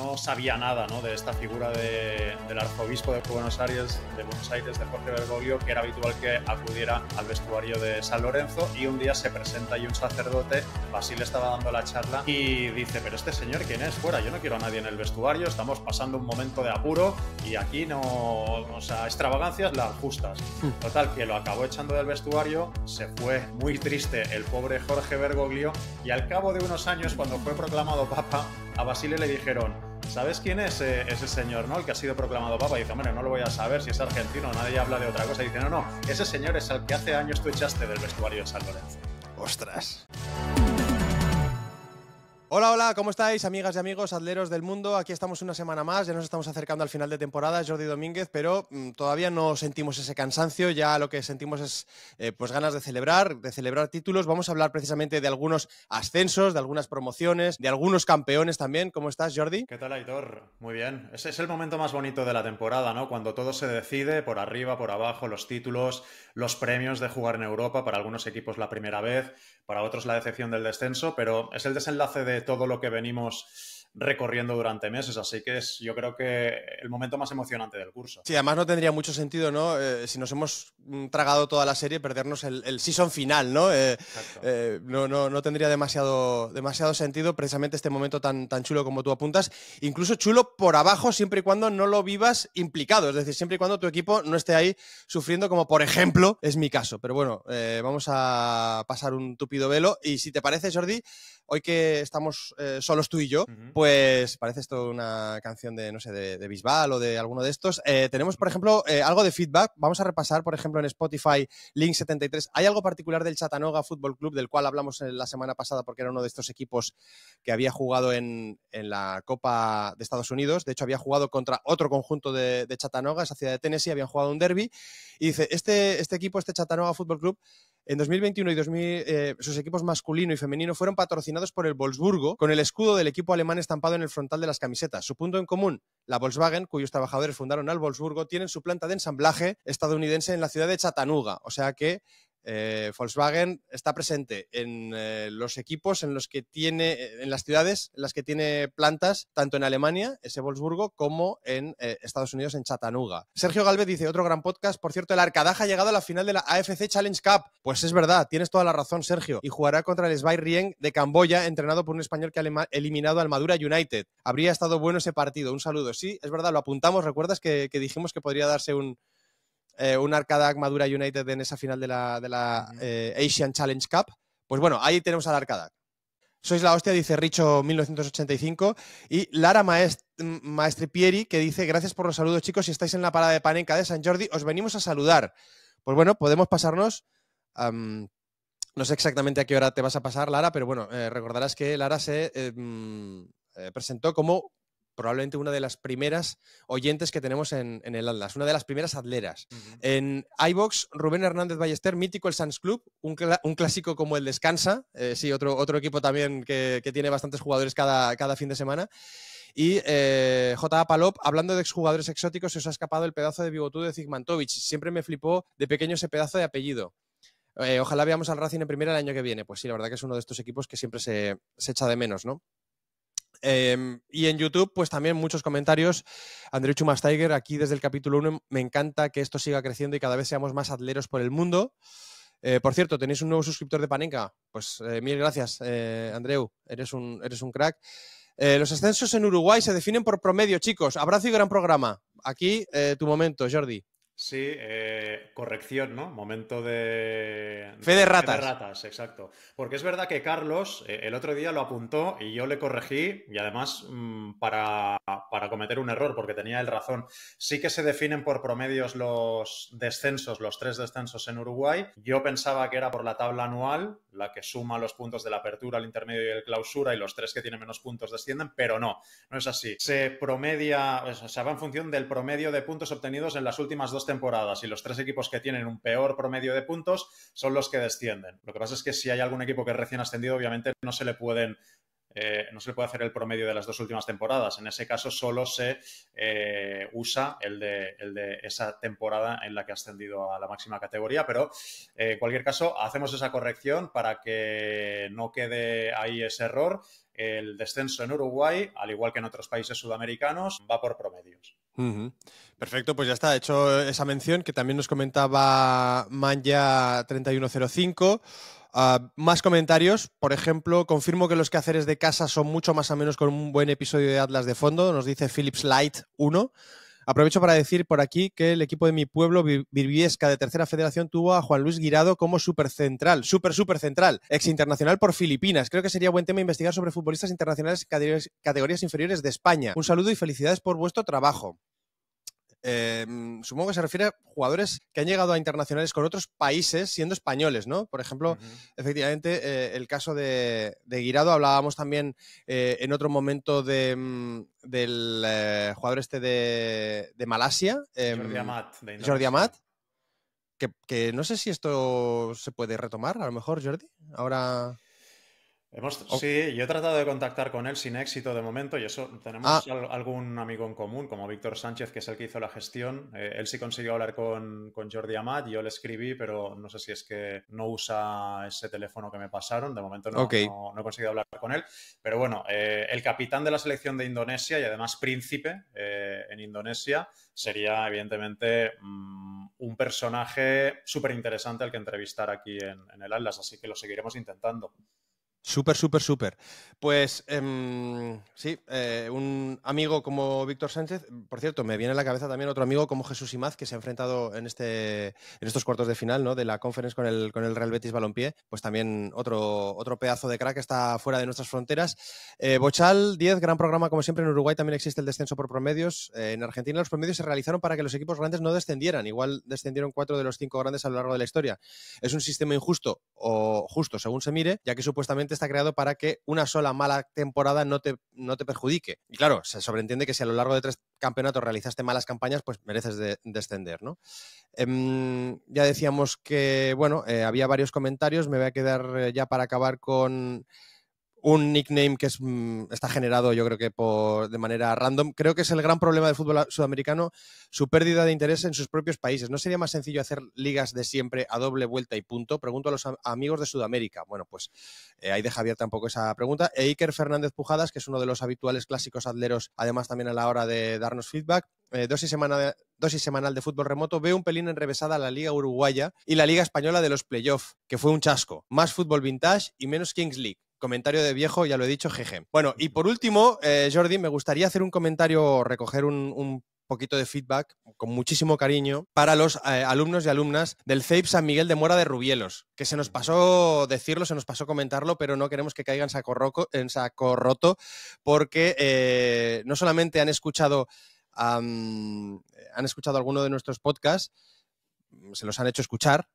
no sabía nada, ¿no?, de esta figura del arzobispo de Buenos Aires, de Jorge Bergoglio, que era habitual que acudiera al vestuario de San Lorenzo, y un día se presenta ahí un sacerdote, Basile estaba dando la charla y dice: pero este señor, ¿quién es? Fuera, yo no quiero a nadie en el vestuario, estamos pasando un momento de apuro y aquí no, o sea, extravagancias las justas. Total, que lo acabó echando del vestuario, se fue muy triste el pobre Jorge Bergoglio, y al cabo de unos años, cuando fue proclamado papa, a Basile le dijeron: ¿sabes quién es ese señor, no?, el que ha sido proclamado papa? Y dice: hombre, no lo voy a saber, si es argentino, nadie habla de otra cosa. Y dice: no, ese señor es el que hace años tú echaste del vestuario de San Lorenzo. ¡Ostras! Hola, hola, ¿cómo estáis, amigas y amigos atleros del mundo? Aquí estamos una semana más, ya nos estamos acercando al final de temporada, Jordi Domínguez, pero todavía no sentimos ese cansancio, ya lo que sentimos es pues ganas de celebrar títulos. Vamos a hablar precisamente de algunos ascensos, de algunas promociones, de algunos campeones también. ¿Cómo estás, Jordi? ¿Qué tal, Aitor? Muy bien. Ese es el momento más bonito de la temporada, ¿no? Cuando todo se decide, por arriba, por abajo, los títulos, los premios de jugar en Europa, para algunos equipos la primera vez, para otros la decepción del descenso, pero es el desenlace de todo lo que venimos recorriendo durante meses, así que es, yo creo que el momento más emocionante del curso. Sí, además no tendría mucho sentido, ¿no? Si nos hemos tragado toda la serie, perdernos el season final, ¿no? No tendría demasiado sentido precisamente este momento tan chulo como tú apuntas. Incluso chulo por abajo, siempre y cuando no lo vivas implicado, es decir, siempre y cuando tu equipo no esté ahí sufriendo, como por ejemplo es mi caso. Pero bueno, vamos a pasar un tupido velo, y si te parece, Jordi, hoy que estamos solos tú y yo, pues parece esto una canción de, no sé, de Bisbal o de alguno de estos. Tenemos, por ejemplo, algo de feedback. Vamos a repasar, por ejemplo, en Spotify, Link73. Hay algo particular del Chattanooga Football Club, del cual hablamos la semana pasada, porque era uno de estos equipos que había jugado en la Copa de Estados Unidos. De hecho, había jugado contra otro conjunto de Chattanooga, esa ciudad de Tennessee, habían jugado un derby. Y dice, este equipo, este Chattanooga Football Club, en 2021 y 2000, sus equipos masculino y femenino fueron patrocinados por el Wolfsburgo, con el escudo del equipo alemán estampado en el frontal de las camisetas. Su punto en común: la Volkswagen, cuyos trabajadores fundaron al Wolfsburgo, tienen su planta de ensamblaje estadounidense en la ciudad de Chattanooga. O sea que Volkswagen está presente en los equipos en los que tiene, en las ciudades en las que tiene plantas, tanto en Alemania, ese Wolfsburgo, como en Estados Unidos, en Chattanooga. Sergio Galvez dice: otro gran podcast. Por cierto, el Arcadaj ha llegado a la final de la AFC Challenge Cup. Pues es verdad, tienes toda la razón, Sergio, y jugará contra el Svay Rieng de Camboya, entrenado por un español que ha eliminado al Madura United. Habría estado bueno ese partido. Un saludo. Sí, es verdad, lo apuntamos. ¿Recuerdas que dijimos que podría darse un Arcadaj Madura United en esa final de la Asian Challenge Cup? Pues bueno, ahí tenemos al Arcadaj. Sois la hostia, dice Richo 1985. Y Lara Maestripieri, que dice: gracias por los saludos, chicos. Si estáis en la parada de Panenka de San Jordi, os venimos a saludar. Pues bueno, podemos pasarnos. No sé exactamente a qué hora te vas a pasar, Lara, pero bueno, recordarás que Lara se presentó como probablemente una de las primeras oyentes que tenemos en el Atlas, una de las primeras atleras. En iVox, Rubén Hernández Ballester, mítico el Sans Club, un clásico como el Descansa, sí, otro equipo también que tiene bastantes jugadores cada fin de semana. Y J.A. Palop, hablando de exjugadores exóticos, se os ha escapado el pedazo de bigotudo de Zigmantovic. Siempre me flipó de pequeño ese pedazo de apellido. Ojalá veamos al Racing en primera el año que viene. Pues sí, la verdad que es uno de estos equipos que siempre se echa de menos, ¿no? Y en YouTube, pues también muchos comentarios. Andreu Chumastiger, aquí desde el capítulo 1, me encanta que esto siga creciendo y cada vez seamos más atleros por el mundo. Por cierto, ¿tenéis un nuevo suscriptor de Panenka? Pues mil gracias, Andreu, eres un crack. Los ascensos en Uruguay se definen por promedio, chicos. Abrazo y gran programa. Aquí, tu momento, Jordi. Sí, corrección, ¿no? Momento de... Fe de ratas. Fe de ratas, exacto. Porque es verdad que Carlos el otro día lo apuntó y yo le corregí, y además para cometer un error, porque tenía él razón. Sí que se definen por promedios los descensos, los 3 descensos en Uruguay. Yo pensaba que era por la tabla anual, la que suma los puntos de la apertura, el intermedio y el clausura, y los 3 que tienen menos puntos descienden, pero no es así. Se promedia, o sea, va en función del promedio de puntos obtenidos en las últimas 2 temporadas, y los 3 equipos que tienen un peor promedio de puntos son los que descienden. Lo que pasa es que si hay algún equipo que es recién ascendido, obviamente no se le pueden no se le puede hacer el promedio de las 2 últimas temporadas. En ese caso solo se usa el de esa temporada en la que ha ascendido a la máxima categoría, pero en cualquier caso hacemos esa corrección para que no quede ahí ese error. El descenso en Uruguay, al igual que en otros países sudamericanos, va por promedios. Perfecto, pues ya está, hecho esa mención que también nos comentaba Manja3105. Más comentarios, por ejemplo, confirmo que los quehaceres de casa son mucho más amenos con un buen episodio de Atlas de fondo, nos dice Philips Light 1. Aprovecho para decir por aquí que el equipo de mi pueblo, Birbiesca, de Tercera Federación, tuvo a Juan Luis Guirado como supercentral, súper central, ex internacional por Filipinas. Creo que sería buen tema investigar sobre futbolistas internacionales en categorías inferiores de España. Un saludo y felicidades por vuestro trabajo. Supongo que se refiere a jugadores que han llegado a internacionales con otros países siendo españoles, ¿no? Por ejemplo, efectivamente, el caso de Guirado, hablábamos también en otro momento del jugador este de Malasia, Jordi Amat, que no sé si esto se puede retomar, a lo mejor, Jordi, ahora... Sí, yo he tratado de contactar con él sin éxito de momento y eso tenemos algún amigo en común, como Víctor Sánchez, que es el que hizo la gestión. Él sí consiguió hablar con Jordi Amat, yo le escribí, pero no sé si es que no usa ese teléfono que me pasaron. De momento no he conseguido hablar con él. Pero bueno, el capitán de la selección de Indonesia y además príncipe en Indonesia sería evidentemente un personaje súper interesante al que entrevistar aquí en el Atlas, así que lo seguiremos intentando. Súper. Pues sí, un amigo como Víctor Sánchez, por cierto, me viene a la cabeza también otro amigo como Jesús Imaz, que se ha enfrentado en estos cuartos de final, ¿no?, de la Conference con el Real Betis Balompié, pues también otro pedazo de crack que está fuera de nuestras fronteras. Bochal 10, gran programa como siempre. En Uruguay también existe el descenso por promedios. En Argentina los promedios se realizaron para que los equipos grandes no descendieran. Igual descendieron 4 de los 5 grandes a lo largo de la historia. Es un sistema injusto o justo según se mire, ya que supuestamente está creado para que una sola mala temporada no te perjudique. Y claro, se sobreentiende que si a lo largo de 3 campeonatos realizaste malas campañas, pues mereces descender, ¿no? Ya decíamos que, bueno, había varios comentarios. Me voy a quedar ya para acabar con un nickname que está generado, yo creo que de manera random. Creo que es el gran problema del fútbol sudamericano, su pérdida de interés en sus propios países. ¿No sería más sencillo hacer ligas de siempre a doble vuelta y punto? Pregunto a los amigos de Sudamérica. Bueno, pues ahí deja abierta un poco esa pregunta. Iker Fernández Pujadas, que es uno de los habituales clásicos atleros, además también a la hora de darnos feedback. Dosis semanal de fútbol remoto. Veo un pelín enrevesada la Liga Uruguaya y la Liga Española de los playoffs, que fue un chasco. Más fútbol vintage y menos Kings League. Comentario de viejo, ya lo he dicho, jeje. Bueno, y por último, Jordi, me gustaría hacer un comentario, recoger un poquito de feedback con muchísimo cariño para los alumnos y alumnas del CEIP San Miguel de Mora de Rubielos, que se nos pasó decirlo, se nos pasó comentarlo, pero no queremos que caigan en saco roto, porque no solamente han escuchado alguno de nuestros podcasts, se los han hecho escuchar.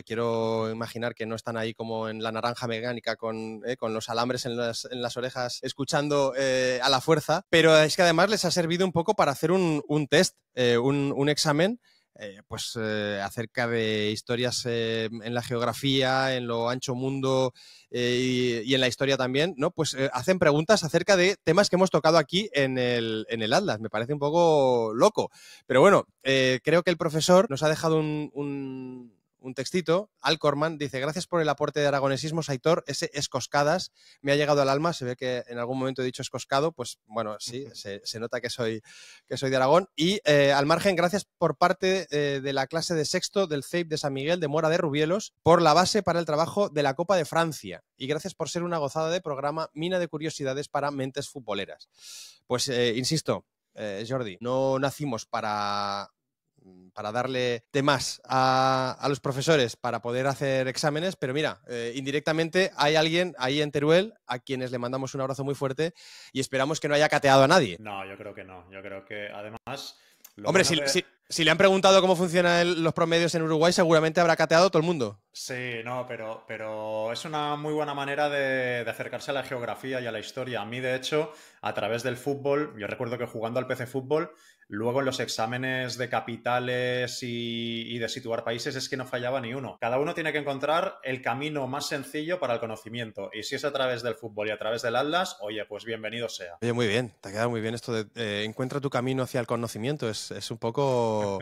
Quiero imaginar que no están ahí como en la naranja mecánica con los alambres en las orejas escuchando a la fuerza, pero es que además les ha servido un poco para hacer un test, un examen, acerca de historias en la geografía, en lo ancho mundo y en la historia también, ¿no? Pues hacen preguntas acerca de temas que hemos tocado aquí en el Atlas. Me parece un poco loco. Pero bueno, creo que el profesor nos ha dejado un textito. Alcorman dice: gracias por el aporte de aragonesismos, Aitor. Ese escoscadas me ha llegado al alma. Se ve que en algún momento he dicho escoscado. Pues bueno, sí, se nota que soy de Aragón. Y al margen, gracias por parte de la clase de sexto del CEIP de San Miguel de Mora de Rubielos por la base para el trabajo de la Copa de Francia. Y gracias por ser una gozada de programa, mina de curiosidades para mentes futboleras. Pues insisto, Jordi, no nacimos para darle temas a los profesores para poder hacer exámenes, pero mira, indirectamente hay alguien ahí en Teruel a quienes le mandamos un abrazo muy fuerte y esperamos que no haya cateado a nadie. No, yo creo que no. Yo creo que además... Hombre, Si le han preguntado cómo funcionan los promedios en Uruguay, seguramente habrá cateado todo el mundo. Sí, no, pero es una muy buena manera de acercarse a la geografía y a la historia. A mí, de hecho, a través del fútbol, yo recuerdo que jugando al PC Fútbol, luego en los exámenes de capitales y de situar países es que no fallaba ni uno. Cada uno tiene que encontrar el camino más sencillo para el conocimiento. Y si es a través del fútbol y a través del Atlas, oye, pues bienvenido sea. Oye, muy bien, te ha quedado muy bien esto de encuentra tu camino hacia el conocimiento. Es un poco,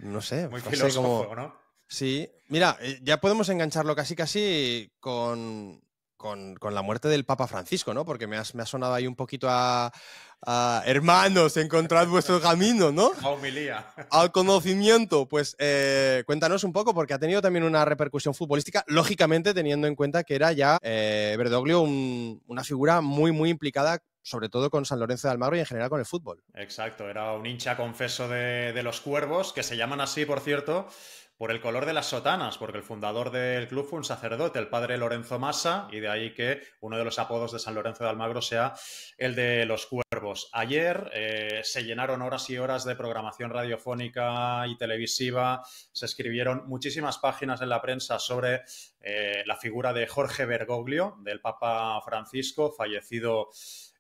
no sé, Muy no sé filósofo, cómo... ¿no? Sí, mira, ya podemos engancharlo casi con la muerte del Papa Francisco, ¿no? Porque me ha sonado ahí un poquito a hermanos, encontrad vuestro camino, ¿no? A homilía. Al conocimiento. Pues cuéntanos un poco, porque ha tenido también una repercusión futbolística, lógicamente teniendo en cuenta que era ya Bergoglio una figura muy, muy implicada, sobre todo con San Lorenzo de Almagro y en general con el fútbol. Exacto, era un hincha confeso de los Cuervos, que se llaman así, por cierto, por el color de las sotanas, porque el fundador del club fue un sacerdote, el padre Lorenzo Massa, y de ahí que uno de los apodos de San Lorenzo de Almagro sea el de los Cuervos. Ayer se llenaron horas y horas de programación radiofónica y televisiva, se escribieron muchísimas páginas en la prensa sobre la figura de Jorge Bergoglio, del Papa Francisco, fallecido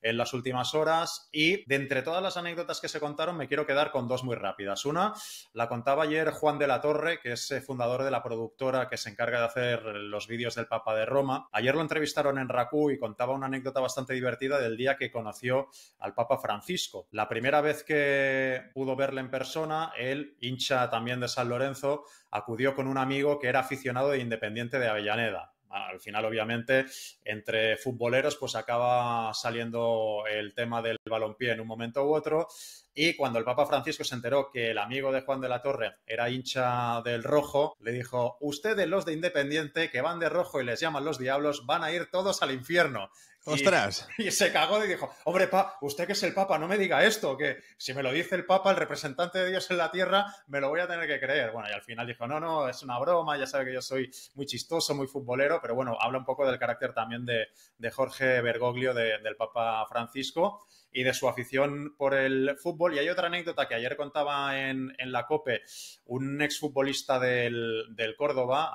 en las últimas horas, y de entre todas las anécdotas que se contaron me quiero quedar con dos muy rápidas. Una la contaba ayer Juan de la Torre, que es fundador de la productora que se encarga de hacer los vídeos del Papa de Roma. Ayer lo entrevistaron en RACU y contaba una anécdota bastante divertida del día que conoció al Papa Francisco. La primera vez que pudo verle en persona, él, hincha también de San Lorenzo, acudió con un amigo que era aficionado de Independiente de Avellaneda. Al final, obviamente, entre futboleros, pues acaba saliendo el tema del balompié en un momento u otro. Y cuando el Papa Francisco se enteró que el amigo de Juan de la Torre era hincha del Rojo, le dijo: ustedes, los de Independiente, que van de rojo y les llaman los diablos, van a ir todos al infierno. ¡Ostras! Y se cagó y dijo: hombre, usted que es el Papa, no me diga esto, que si me lo dice el Papa, el representante de Dios en la tierra, me lo voy a tener que creer. Bueno, y al final dijo: no, es una broma, ya sabe que yo soy muy chistoso, muy futbolero, pero bueno, habla un poco del carácter también de Jorge Bergoglio, del Papa Francisco, y de su afición por el fútbol. Y hay otra anécdota que ayer contaba en la COPE un exfutbolista del Córdoba,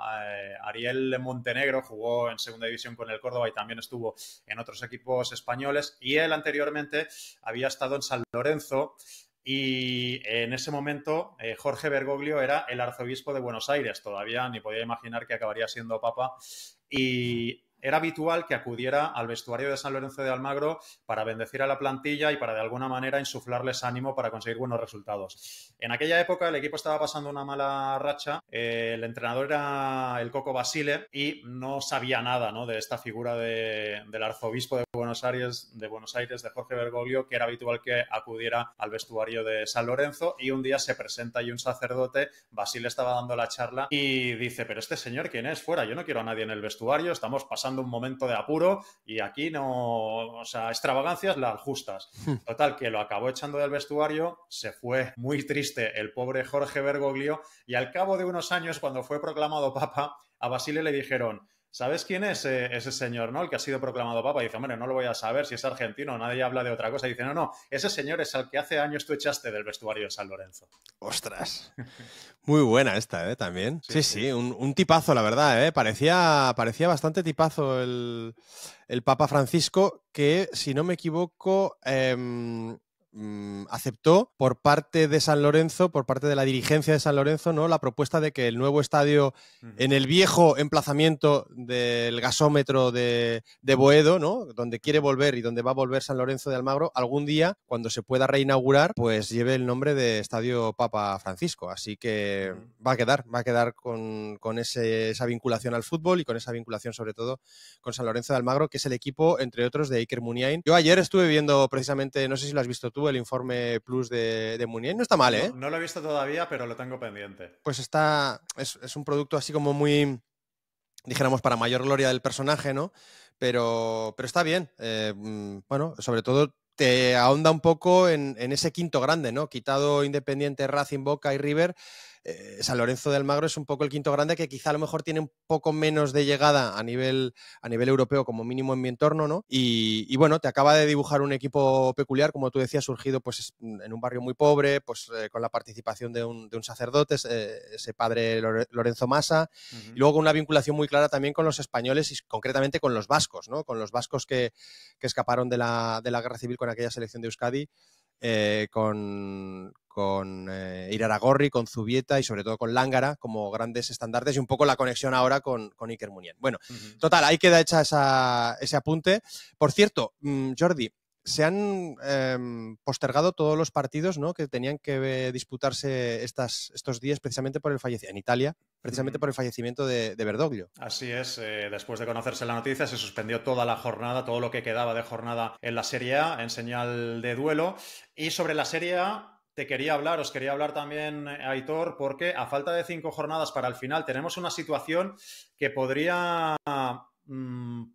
Ariel Montenegro, jugó en segunda división con el Córdoba y también estuvo en otros equipos españoles, y él anteriormente había estado en San Lorenzo. Y en ese momento Jorge Bergoglio era el arzobispo de Buenos Aires, todavía ni podía imaginar que acabaría siendo papa, y era habitual que acudiera al vestuario de San Lorenzo de Almagro para bendecir a la plantilla y para de alguna manera insuflarles ánimo para conseguir buenos resultados. En aquella época el equipo estaba pasando una mala racha, el entrenador era el Coco Basile y no sabía nada, ¿no?, de esta figura del arzobispo de Buenos Aires, de Jorge Bergoglio, que era habitual que acudiera al vestuario de San Lorenzo, y un día se presenta ahí un sacerdote, Basile estaba dando la charla y dice: pero este señor, ¿quién es? Fuera, yo no quiero a nadie en el vestuario, estamos pasando un momento de apuro y aquí no, o sea, extravagancias las justas. Total, que lo acabó echando del vestuario, se fue muy triste el pobre Jorge Bergoglio, y al cabo de unos años, cuando fue proclamado papa, a Basile le dijeron: ¿sabes quién es ese señor, no?, el que ha sido proclamado papa. Y dice: hombre, no lo voy a saber, si es argentino, nadie habla de otra cosa. Y dice: no, ese señor es el que hace años tú echaste del vestuario de San Lorenzo. ¡Ostras! Muy buena esta, ¿eh? También. Sí, un tipazo, la verdad, ¿eh? Parecía bastante tipazo el Papa Francisco, que, si no me equivoco, aceptó por parte de San Lorenzo, por parte de la dirigencia de San Lorenzo, ¿no?, la propuesta de que el nuevo estadio en el viejo emplazamiento del gasómetro de Boedo, ¿no?, donde quiere volver y donde va a volver San Lorenzo de Almagro, algún día, cuando se pueda reinaugurar, pues lleve el nombre de Estadio Papa Francisco. Así que va a quedar con esa vinculación al fútbol y con esa vinculación sobre todo con San Lorenzo de Almagro, que es el equipo, entre otros, de Iker Muniain. Yo ayer estuve viendo precisamente, no sé si lo has visto tú, el informe Plus de Muniain. No está mal, ¿eh? No lo he visto todavía, pero lo tengo pendiente. Pues es un producto así como muy, dijéramos, para mayor gloria del personaje, ¿no? Pero está bien. Bueno, sobre todo te ahonda un poco en ese quinto grande, ¿no? Quitado Independiente, Racing, Boca y River, San Lorenzo de Almagro es un poco el quinto grande que quizá a lo mejor tiene un poco menos de llegada a nivel europeo, como mínimo en mi entorno, ¿no? Y bueno, te acaba de dibujar un equipo peculiar, como tú decías, surgido pues en un barrio muy pobre, pues con la participación de un sacerdote, ese padre Lorenzo Massa, y luego con una vinculación muy clara también con los españoles y concretamente con los vascos, ¿no? Con los vascos que escaparon de la guerra civil con aquella selección de Euskadi, con Iraragorri, con Zubieta y sobre todo con Lángara como grandes estandartes, y un poco la conexión ahora con Iker Muniain. Bueno, total, ahí queda hecha ese apunte. Por cierto, Jordi, se han postergado todos los partidos, ¿no?, que tenían que disputarse estos días precisamente por el fallecimiento en Italia, precisamente por el fallecimiento de Bergoglio. Así es, después de conocerse la noticia se suspendió toda la jornada, todo lo que quedaba de jornada en la Serie A en señal de duelo. Y sobre la Serie A os quería hablar también, Aitor, porque a falta de 5 jornadas para el final tenemos una situación que podría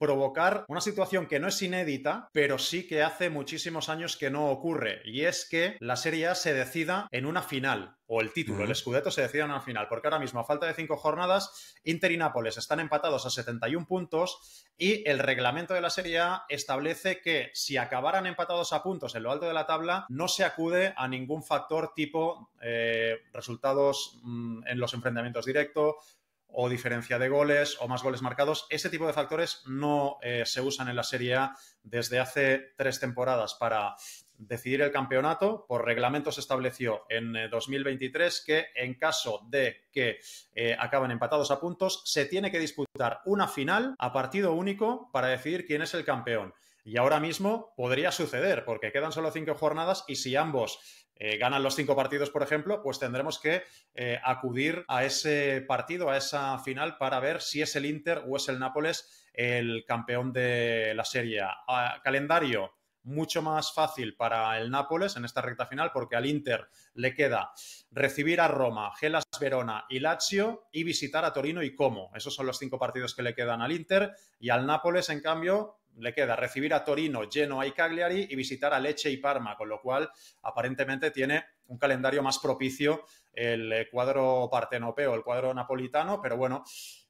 provocar una situación que no es inédita, pero sí que hace muchísimos años que no ocurre, y es que la Serie A se decida en una final, o el título, el Scudetto se decida en una final, porque ahora mismo a falta de 5 jornadas, Inter y Nápoles están empatados a 71 puntos y el reglamento de la Serie A establece que si acabaran empatados a puntos en lo alto de la tabla, no se acude a ningún factor tipo resultados en los enfrentamientos directos, o diferencia de goles o más goles marcados. Ese tipo de factores no se usan en la Serie A desde hace 3 temporadas para decidir el campeonato. Por reglamento se estableció en 2023 que en caso de que acaben empatados a puntos, se tiene que disputar una final a partido único para decidir quién es el campeón. Y ahora mismo podría suceder, porque quedan solo 5 jornadas y si ambos ganan los 5 partidos, por ejemplo, pues tendremos que acudir a ese partido, a esa final, para ver si es el Inter o es el Nápoles el campeón de la Serie A. Calendario mucho más fácil para el Nápoles en esta recta final, porque al Inter le queda recibir a Roma, Hellas Verona y Lazio, y visitar a Torino y Como. Esos son los 5 partidos que le quedan al Inter, y al Nápoles, en cambio, le queda recibir a Torino, Genoa y Cagliari y visitar a Lecce y Parma, con lo cual aparentemente tiene un calendario más propicio el cuadro partenopeo, el cuadro napolitano, pero bueno,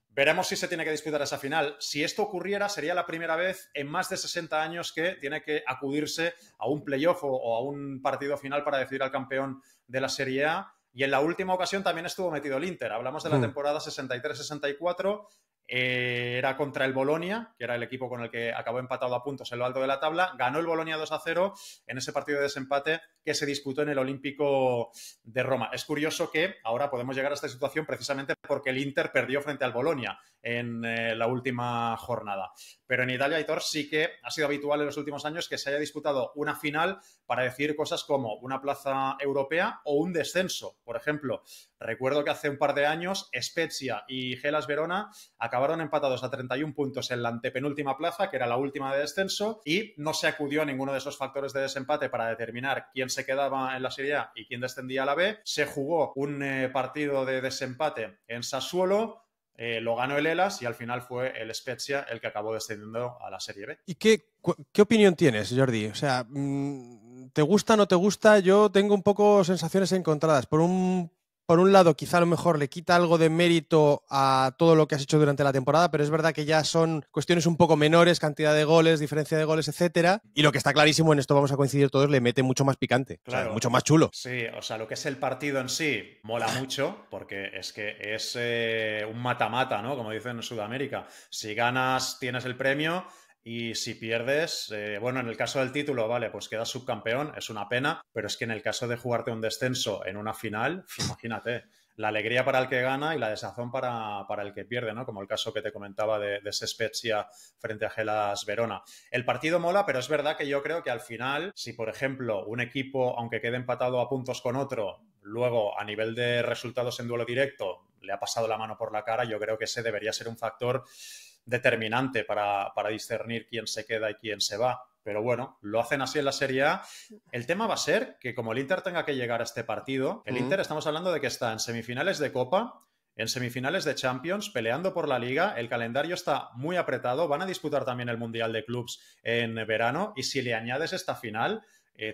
veremos si se tiene que disputar esa final. Si esto ocurriera, sería la primera vez en más de 60 años que tiene que acudirse a un playoff o a un partido final para decidir al campeón de la Serie A. Y en la última ocasión también estuvo metido el Inter. Hablamos de la temporada 63-64. Era contra el Bolonia, que era el equipo con el que acabó empatado a puntos en lo alto de la tabla. Ganó el Bolonia 2-0 en ese partido de desempate que se disputó en el Olímpico de Roma. Es curioso que ahora podemos llegar a esta situación precisamente porque el Inter perdió frente al Bolonia en la última jornada. Pero en Italia, Aitor, sí que ha sido habitual en los últimos años que se haya disputado una final para decidir cosas como una plaza europea o un descenso. Por ejemplo, recuerdo que hace un par de años Spezia y Hellas Verona acabaron empatados a 31 puntos en la antepenúltima plaza, que era la última de descenso, y no se acudió a ninguno de esos factores de desempate para determinar quién se quedaba en la Serie A y quién descendía a la B. Se jugó un partido de desempate en Sassuolo, lo ganó el Hellas y al final fue el Spezia el que acabó descendiendo a la Serie B. ¿Y qué opinión tienes, Jordi? O sea, ¿te gusta, no te gusta? Yo tengo un poco sensaciones encontradas. Por un lado, quizá a lo mejor le quita algo de mérito a todo lo que has hecho durante la temporada, pero es verdad que ya son cuestiones un poco menores, cantidad de goles, diferencia de goles, etcétera. Y lo que está clarísimo, en esto vamos a coincidir todos, le mete mucho más picante, claro, o sea, mucho más chulo. Sí, o sea, lo que es el partido en sí mola mucho, porque es que es un mata-mata, ¿no? Como dicen en Sudamérica. Si ganas, tienes el premio. Y si pierdes, bueno, en el caso del título, vale, pues quedas subcampeón, es una pena, pero es que en el caso de jugarte un descenso en una final, imagínate, la alegría para el que gana y la desazón para el que pierde, ¿no? Como el caso que te comentaba de ese Spezia frente a Hellas Verona. El partido mola, pero es verdad que yo creo que al final, si por ejemplo un equipo, aunque quede empatado a puntos con otro, luego a nivel de resultados en duelo directo le ha pasado la mano por la cara, yo creo que ese debería ser un factor determinante para discernir quién se queda y quién se va. Pero bueno, lo hacen así en la Serie A. El tema va a ser que como el Inter tenga que llegar a este partido, el Inter estamos hablando de que está en semifinales de Copa, en semifinales de Champions, peleando por la Liga, el calendario está muy apretado, van a disputar también el Mundial de Clubs en verano y si le añades esta final,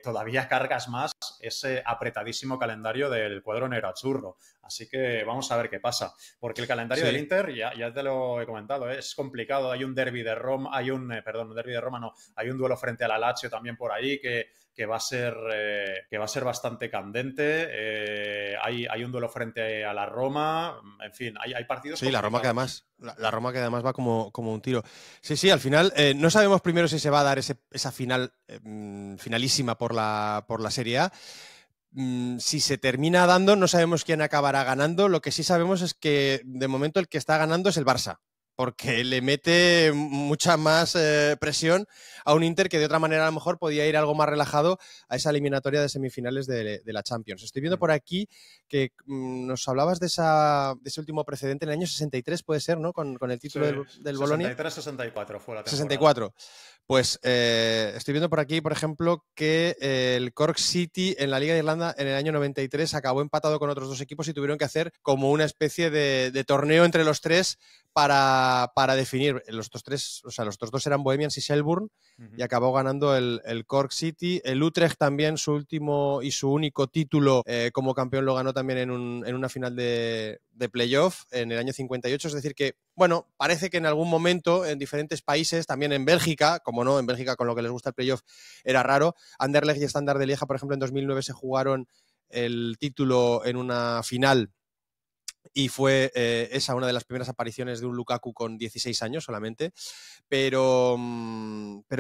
todavía cargas más además ese apretadísimo calendario del cuadro nerazzurro. Así que vamos a ver qué pasa. Porque el calendario del Inter, ya te lo he comentado, es complicado. Hay un derbi de Roma, un derbi de Roma no, hay un duelo frente al Lazio también por ahí que va a ser bastante candente. Hay un duelo frente a la Roma. En fin, hay partidos. Sí, la Roma que además va como un tiro. Sí, al final no sabemos primero si se va a dar esa final finalísima por la Serie A. Si se termina dando, no sabemos quién acabará ganando. Lo que sí sabemos es que de momento el que está ganando es el Barça, porque le mete mucha más presión a un Inter que de otra manera a lo mejor podía ir algo más relajado a esa eliminatoria de semifinales de la Champions. Estoy viendo por aquí que nos hablabas de ese último precedente en el año 63, puede ser, ¿no? Con el título del Bolonia. 63-64 fue la temporada. 64. Pues estoy viendo por aquí, por ejemplo, que el Cork City en la Liga de Irlanda en el año 93 acabó empatado con otros dos equipos y tuvieron que hacer como una especie de torneo entre los tres para definir. Los otros dos eran Bohemians y Shelbourne, y acabó ganando el Cork City. El Utrecht también, su último y su único título como campeón, lo ganó también en una final de playoff en el año 58. Es decir que, bueno, parece que en algún momento en diferentes países, también en Bélgica, como no, en Bélgica con lo que les gusta el playoff era raro. Anderlecht y Standard de Lieja, por ejemplo, en 2009 se jugaron el título en una final y fue esa una de las primeras apariciones de un Lukaku con 16 años solamente. Pero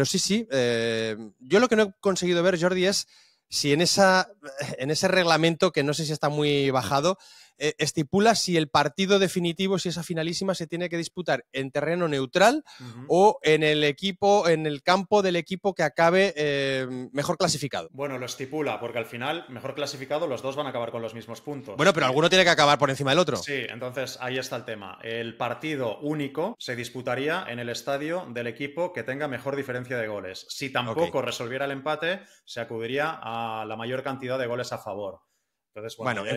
sí. Yo lo que no he conseguido ver, Jordi, es si en ese reglamento, que no sé si está muy bajado, estipula si el partido definitivo, si esa finalísima se tiene que disputar en terreno neutral o en el campo del equipo que acabe mejor clasificado. Bueno, lo estipula, porque al final, mejor clasificado, los dos van a acabar con los mismos puntos. Bueno, pero alguno tiene que acabar por encima del otro. Sí, entonces ahí está el tema. El partido único se disputaría en el estadio del equipo que tenga mejor diferencia de goles. Si tampoco resolviera el empate, se acudiría a la mayor cantidad de goles a favor. Entonces, bueno, en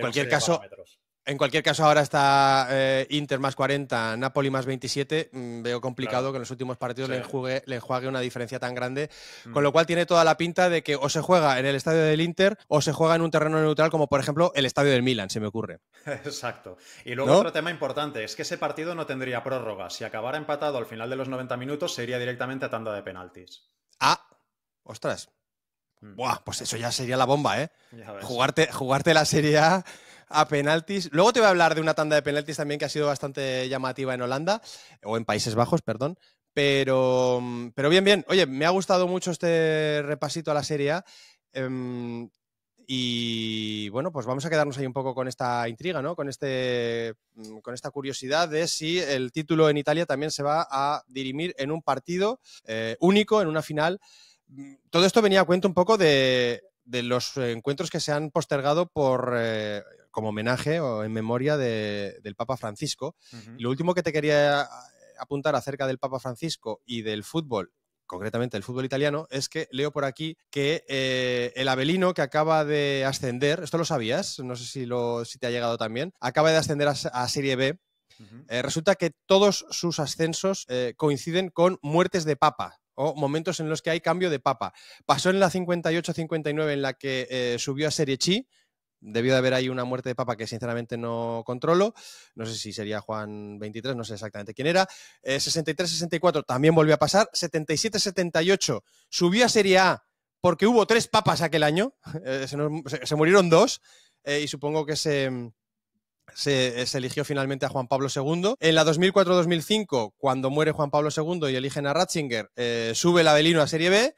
cualquier caso, ahora está Inter más 40, Napoli más 27. Veo complicado que en los últimos partidos le enjuague una diferencia tan grande, con lo cual tiene toda la pinta de que o se juega en el estadio del Inter o se juega en un terreno neutral, como por ejemplo el estadio del Milan, se me ocurre. Exacto. Y luego otro tema importante es que ese partido no tendría prórroga. Si acabara empatado al final de los 90 minutos, se iría directamente a tanda de penaltis. Ostras. Buah, pues eso ya sería la bomba, ¿eh? Ya ves. Jugarte la Serie a penaltis. Luego te voy a hablar de una tanda de penaltis también que ha sido bastante llamativa en Holanda, o en Países Bajos, perdón. Pero bien. Oye, me ha gustado mucho este repasito a la Serie A. Y bueno, pues vamos a quedarnos ahí un poco con esta intriga, ¿no? Con esta curiosidad de si el título en Italia también se va a dirimir en un partido único, en una final. Todo esto venía a cuento un poco de los encuentros que se han postergado como homenaje o en memoria del Papa Francisco. Y lo último que te quería apuntar acerca del Papa Francisco y del fútbol, concretamente el fútbol italiano, es que leo por aquí que el Avellino, que acaba de ascender, ¿esto lo sabías? No sé si te ha llegado también, acaba de ascender a Serie B. Resulta que todos sus ascensos coinciden con muertes de papa o momentos en los que hay cambio de papa. Pasó en la 58-59 en la que subió a Serie C. Debió de haber ahí una muerte de papa que sinceramente no controlo. No sé si sería Juan 23, no sé exactamente quién era. 63-64 también volvió a pasar. 77-78 subió a Serie A porque hubo 3 papas aquel año. Se murieron 2 y supongo que se eligió finalmente a Juan Pablo II. En la 2004-2005, cuando muere Juan Pablo II y eligen a Ratzinger, sube el Avellino a Serie B.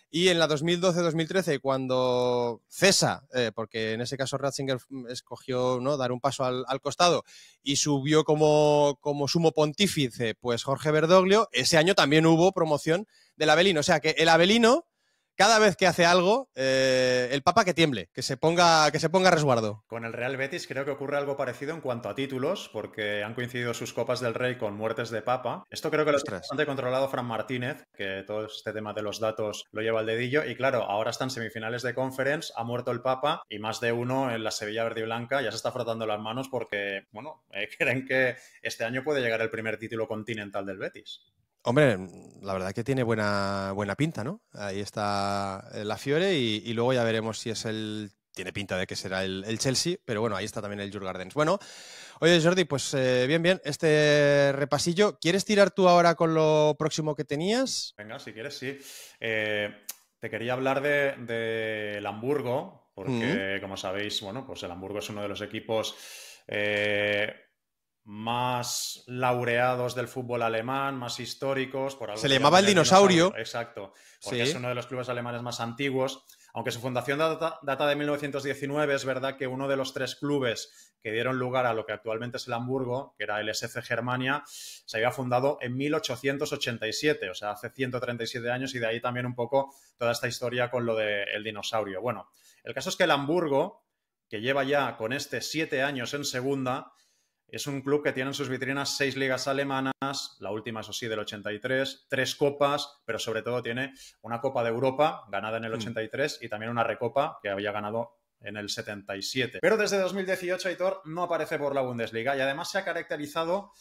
Y en la 2012-2013, cuando cesa, porque en ese caso Ratzinger escogió, ¿no?, dar un paso al costado y subió como sumo pontífice pues Jorge Bergoglio, ese año también hubo promoción del Avellino. O sea que el Avellino, cada vez que hace algo, el Papa que tiemble, que se ponga a resguardo. Con el Real Betis creo que ocurre algo parecido en cuanto a títulos, porque han coincidido sus Copas del Rey con muertes de Papa. Esto creo que lo tiene bastante controlado Fran Martínez, que todo este tema de los datos lo lleva al dedillo. Y claro, ahora están semifinales de Conference, ha muerto el Papa y más de uno en la Sevilla Verde y Blanca ya se está frotando las manos porque, bueno, creen que este año puede llegar el primer título continental del Betis. Hombre, la verdad que tiene buena pinta, ¿no? Ahí está la Fiore y luego ya veremos si es el tiene pinta de que será el Chelsea, pero bueno, ahí está también el Djurgårdens. Bueno, oye Jordi, pues bien, este repasillo. ¿Quieres tirar tú ahora con lo próximo que tenías? Venga, si quieres, sí. Te quería hablar del Hamburgo, porque como sabéis, bueno, pues el Hamburgo es uno de los equipos más laureados del fútbol alemán, más históricos. Por algo se le llamaba el dinosaurio. Exacto, porque es uno de los clubes alemanes más antiguos. Aunque su fundación data de 1919, es verdad que uno de los 3 clubes que dieron lugar a lo que actualmente es el Hamburgo, que era el SC Germania, se había fundado en 1887, o sea, hace 137 años, y de ahí también un poco toda esta historia con lo del dinosaurio. Bueno, el caso es que el Hamburgo, que lleva ya con 7 años en segunda, es un club que tiene en sus vitrinas 6 ligas alemanas, la última, eso sí, del 83, 3 copas, pero sobre todo tiene una Copa de Europa, ganada en el 83, y también una Recopa que había ganado en el 77. Pero desde 2018, Aitor no aparece por la Bundesliga y además se ha caracterizado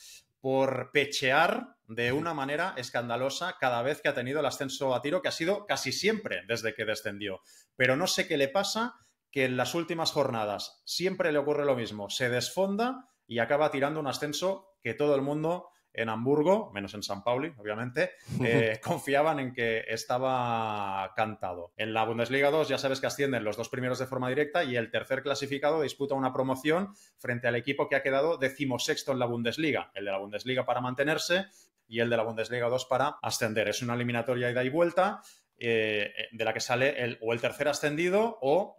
por pechear de una manera escandalosa cada vez que ha tenido el ascenso a tiro, que ha sido casi siempre desde que descendió. Pero no sé qué le pasa, que en las últimas jornadas siempre le ocurre lo mismo, se desfonda y acaba tirando un ascenso que todo el mundo en Hamburgo, menos en San Pauli, obviamente, confiaban en que estaba cantado. En la Bundesliga 2 ya sabes que ascienden los 2 primeros de forma directa y el tercer clasificado disputa una promoción frente al equipo que ha quedado 16º en la Bundesliga, el de la Bundesliga para mantenerse y el de la Bundesliga 2 para ascender. Es una eliminatoria ida y vuelta de la que sale el tercer ascendido o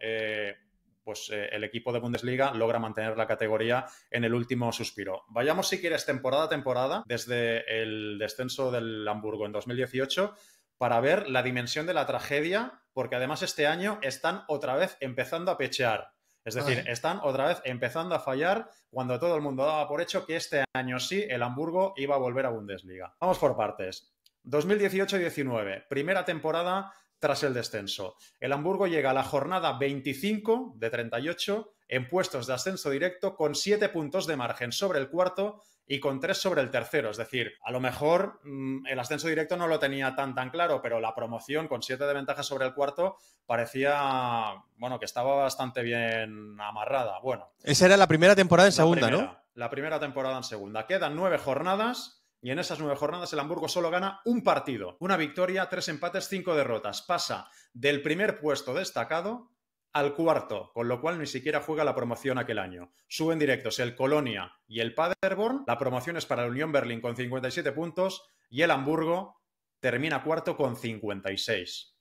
el equipo de Bundesliga logra mantener la categoría en el último suspiro. Vayamos, si quieres, temporada a temporada, desde el descenso del Hamburgo en 2018, para ver la dimensión de la tragedia, porque además este año están otra vez empezando a pechear. Es decir, están otra vez empezando a fallar cuando todo el mundo daba por hecho que este año sí el Hamburgo iba a volver a Bundesliga. Vamos por partes. 2018-19, primera temporada tras el descenso. El Hamburgo llega a la jornada 25 de 38 en puestos de ascenso directo con 7 puntos de margen sobre el cuarto y con 3 sobre el tercero. Es decir, a lo mejor el ascenso directo no lo tenía tan claro, pero la promoción con 7 de ventaja sobre el cuarto parecía, bueno, que estaba bastante bien amarrada. Bueno, esa era la primera temporada en segunda, ¿no? La primera temporada en segunda. Quedan 9 jornadas. Y en esas 9 jornadas el Hamburgo solo gana un partido. Una victoria, 3 empates, 5 derrotas. Pasa del primer puesto destacado al cuarto, con lo cual ni siquiera juega la promoción aquel año. Suben directos el Colonia y el Paderborn. La promoción es para el Unión Berlín con 57 puntos y el Hamburgo termina cuarto con 56.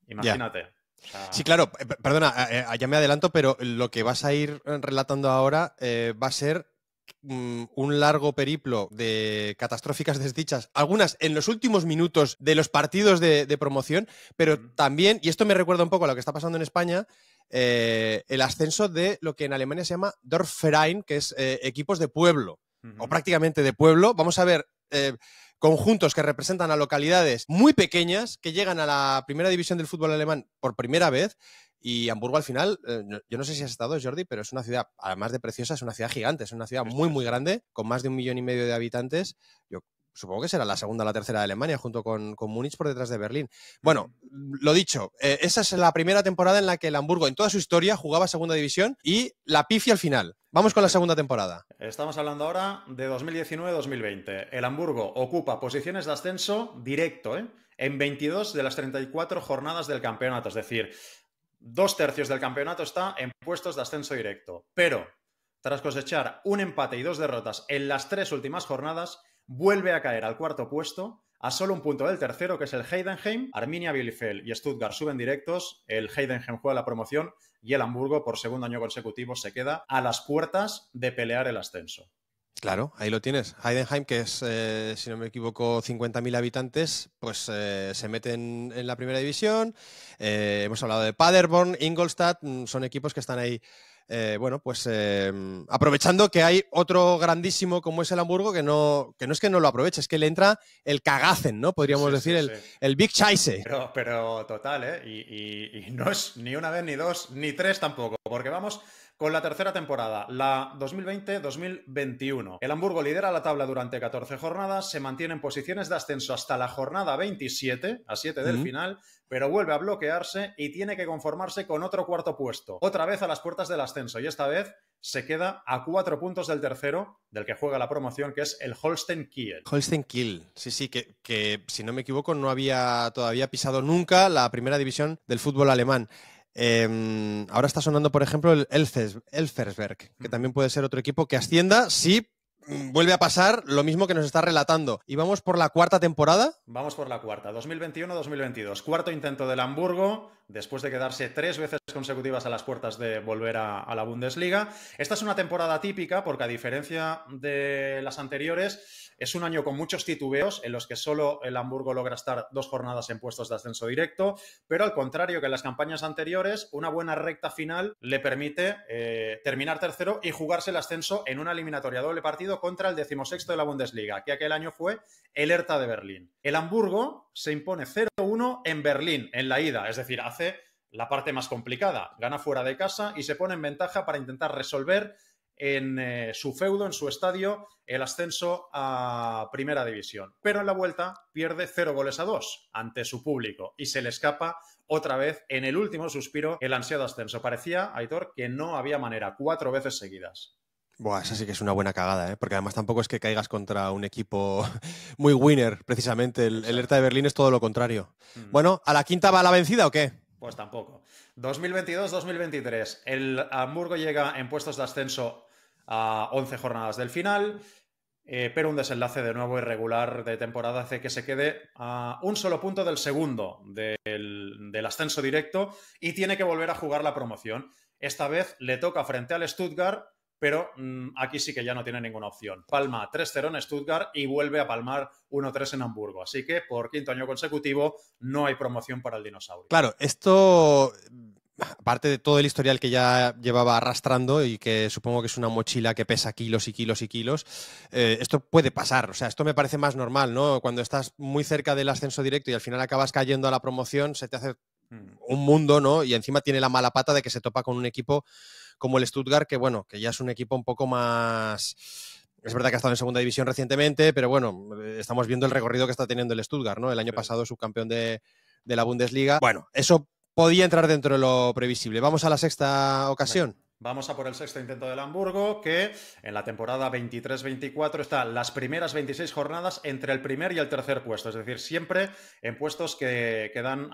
Imagínate. Sí, claro, perdona, ya me adelanto, pero lo que vas a ir relatando ahora va a ser un largo periplo de catastróficas desdichas, algunas en los últimos minutos de los partidos de promoción, pero también, y esto me recuerda un poco a lo que está pasando en España, el ascenso de lo que en Alemania se llama Dorfverein, que es equipos de pueblo, o prácticamente de pueblo. Vamos a ver conjuntos que representan a localidades muy pequeñas que llegan a la primera división del fútbol alemán por primera vez. Y Hamburgo al final, yo no sé si has estado, Jordi, pero es una ciudad, además de preciosa, es una ciudad gigante, es una ciudad muy grande, con más de 1,5 millones de habitantes. Yo supongo que será la segunda o la tercera de Alemania, junto con Múnich por detrás de Berlín. Bueno, lo dicho, esa es la primera temporada en la que el Hamburgo, en toda su historia, jugaba segunda división y la pifia al final. Vamos con la segunda temporada. Estamos hablando ahora de 2019-2020. El Hamburgo ocupa posiciones de ascenso directo, en 22 de las 34 jornadas del campeonato, es decir, 2/3 del campeonato está en puestos de ascenso directo. Pero, tras cosechar un empate y 2 derrotas en las 3 últimas jornadas, vuelve a caer al cuarto puesto, a solo un punto del tercero, que es el Heidenheim. Arminia Bielefeld y Stuttgart suben directos, el Heidenheim juega la promoción y el Hamburgo, por segundo año consecutivo, se queda a las puertas de pelear el ascenso. Claro, ahí lo tienes. Heidenheim, que es, si no me equivoco, 50.000 habitantes, pues se meten en la primera división. Hemos hablado de Paderborn, Ingolstadt, son equipos que están ahí, aprovechando que hay otro grandísimo como es el Hamburgo, que no es que no lo aproveche, es que le entra el cagazen, ¿no? Podríamos decir, el Big Scheisse. Pero total, y no es ni una vez, ni dos, ni tres tampoco, porque vamos con la tercera temporada, la 2020-2021. El Hamburgo lidera la tabla durante 14 jornadas, se mantiene en posiciones de ascenso hasta la jornada 27, a 7 del final, pero vuelve a bloquearse y tiene que conformarse con otro cuarto puesto, otra vez a las puertas del ascenso, y esta vez se queda a 4 puntos del tercero, del que juega la promoción, que es el Holstein Kiel. Holstein Kiel, sí, que si no me equivoco no había todavía pisado nunca la primera división del fútbol alemán. Ahora está sonando, por ejemplo, el Elversberg, que también puede ser otro equipo que ascienda si vuelve a pasar lo mismo que nos está relatando. ¿Y vamos por la cuarta temporada? Vamos por la cuarta, 2021-2022. Cuarto intento del Hamburgo, después de quedarse 3 veces consecutivas a las puertas de volver a la Bundesliga. Esta es una temporada típica porque, a diferencia de las anteriores, es un año con muchos titubeos en los que solo el Hamburgo logra estar 2 jornadas en puestos de ascenso directo, pero al contrario que en las campañas anteriores, una buena recta final le permite terminar tercero y jugarse el ascenso en una eliminatoria doble partido contra el 16º de la Bundesliga, que aquel año fue el Hertha de Berlín. El Hamburgo se impone 0-1 en Berlín, en la ida, es decir, hace la parte más complicada, gana fuera de casa y se pone en ventaja para intentar resolver en su feudo, en su estadio, el ascenso a Primera División. Pero en la vuelta pierde 0-2 ante su público y se le escapa otra vez en el último suspiro el ansiado ascenso. Parecía, Aitor, que no había manera, 4 veces seguidas. Buah, esa sí que es una buena cagada, ¿eh? Porque además tampoco es que caigas contra un equipo muy winner, precisamente. El Hertha de Berlín es todo lo contrario. Bueno, ¿a la quinta va la vencida o qué? Pues tampoco. 2022-2023. El Hamburgo llega en puestos de ascenso a 11 jornadas del final, pero un desenlace de nuevo irregular de temporada hace que se quede a un solo punto del segundo del ascenso directo y tiene que volver a jugar la promoción. Esta vez le toca frente al Stuttgart, pero aquí sí que ya no tiene ninguna opción. Palma 3-0 en Stuttgart y vuelve a palmar 1-3 en Hamburgo. Así que por quinto año consecutivo no hay promoción para el dinosaurio. Claro, esto, aparte de todo el historial que ya llevaba arrastrando y que supongo que es una mochila que pesa kilos y kilos y kilos, esto puede pasar. O sea, esto me parece más normal, ¿no? Cuando estás muy cerca del ascenso directo y al final acabas cayendo a la promoción, se te hace un mundo, ¿no? Y encima tiene la mala pata de que se topa con un equipo como el Stuttgart, que bueno, que ya es un equipo un poco más... Es verdad que ha estado en segunda división recientemente, pero bueno, estamos viendo el recorrido que está teniendo el Stuttgart, ¿no? El año pasado subcampeón de la Bundesliga. Bueno, eso podía entrar dentro de lo previsible. ¿Vamos a la sexta ocasión? Vamos a por el sexto intento del Hamburgo, que en la temporada 23-24 está las primeras 26 jornadas entre el primer y el tercer puesto. Es decir, siempre en puestos que dan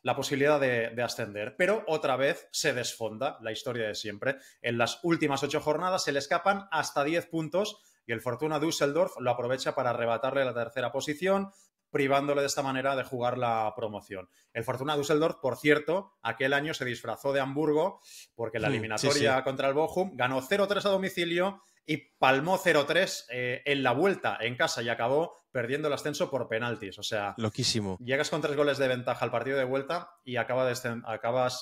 la posibilidad de ascender. Pero otra vez se desfonda la historia de siempre. En las últimas 8 jornadas se le escapan hasta 10 puntos y el Fortuna Düsseldorf lo aprovecha para arrebatarle la tercera posición, privándole de esta manera de jugar la promoción. El Fortuna Düsseldorf, por cierto, aquel año se disfrazó de Hamburgo porque en la eliminatoria contra el Bochum ganó 0-3 a domicilio y palmó 0-3 en la vuelta en casa y acabó perdiendo el ascenso por penaltis. O sea, loquísimo. Llegas con 3 goles de ventaja al partido de vuelta y acabas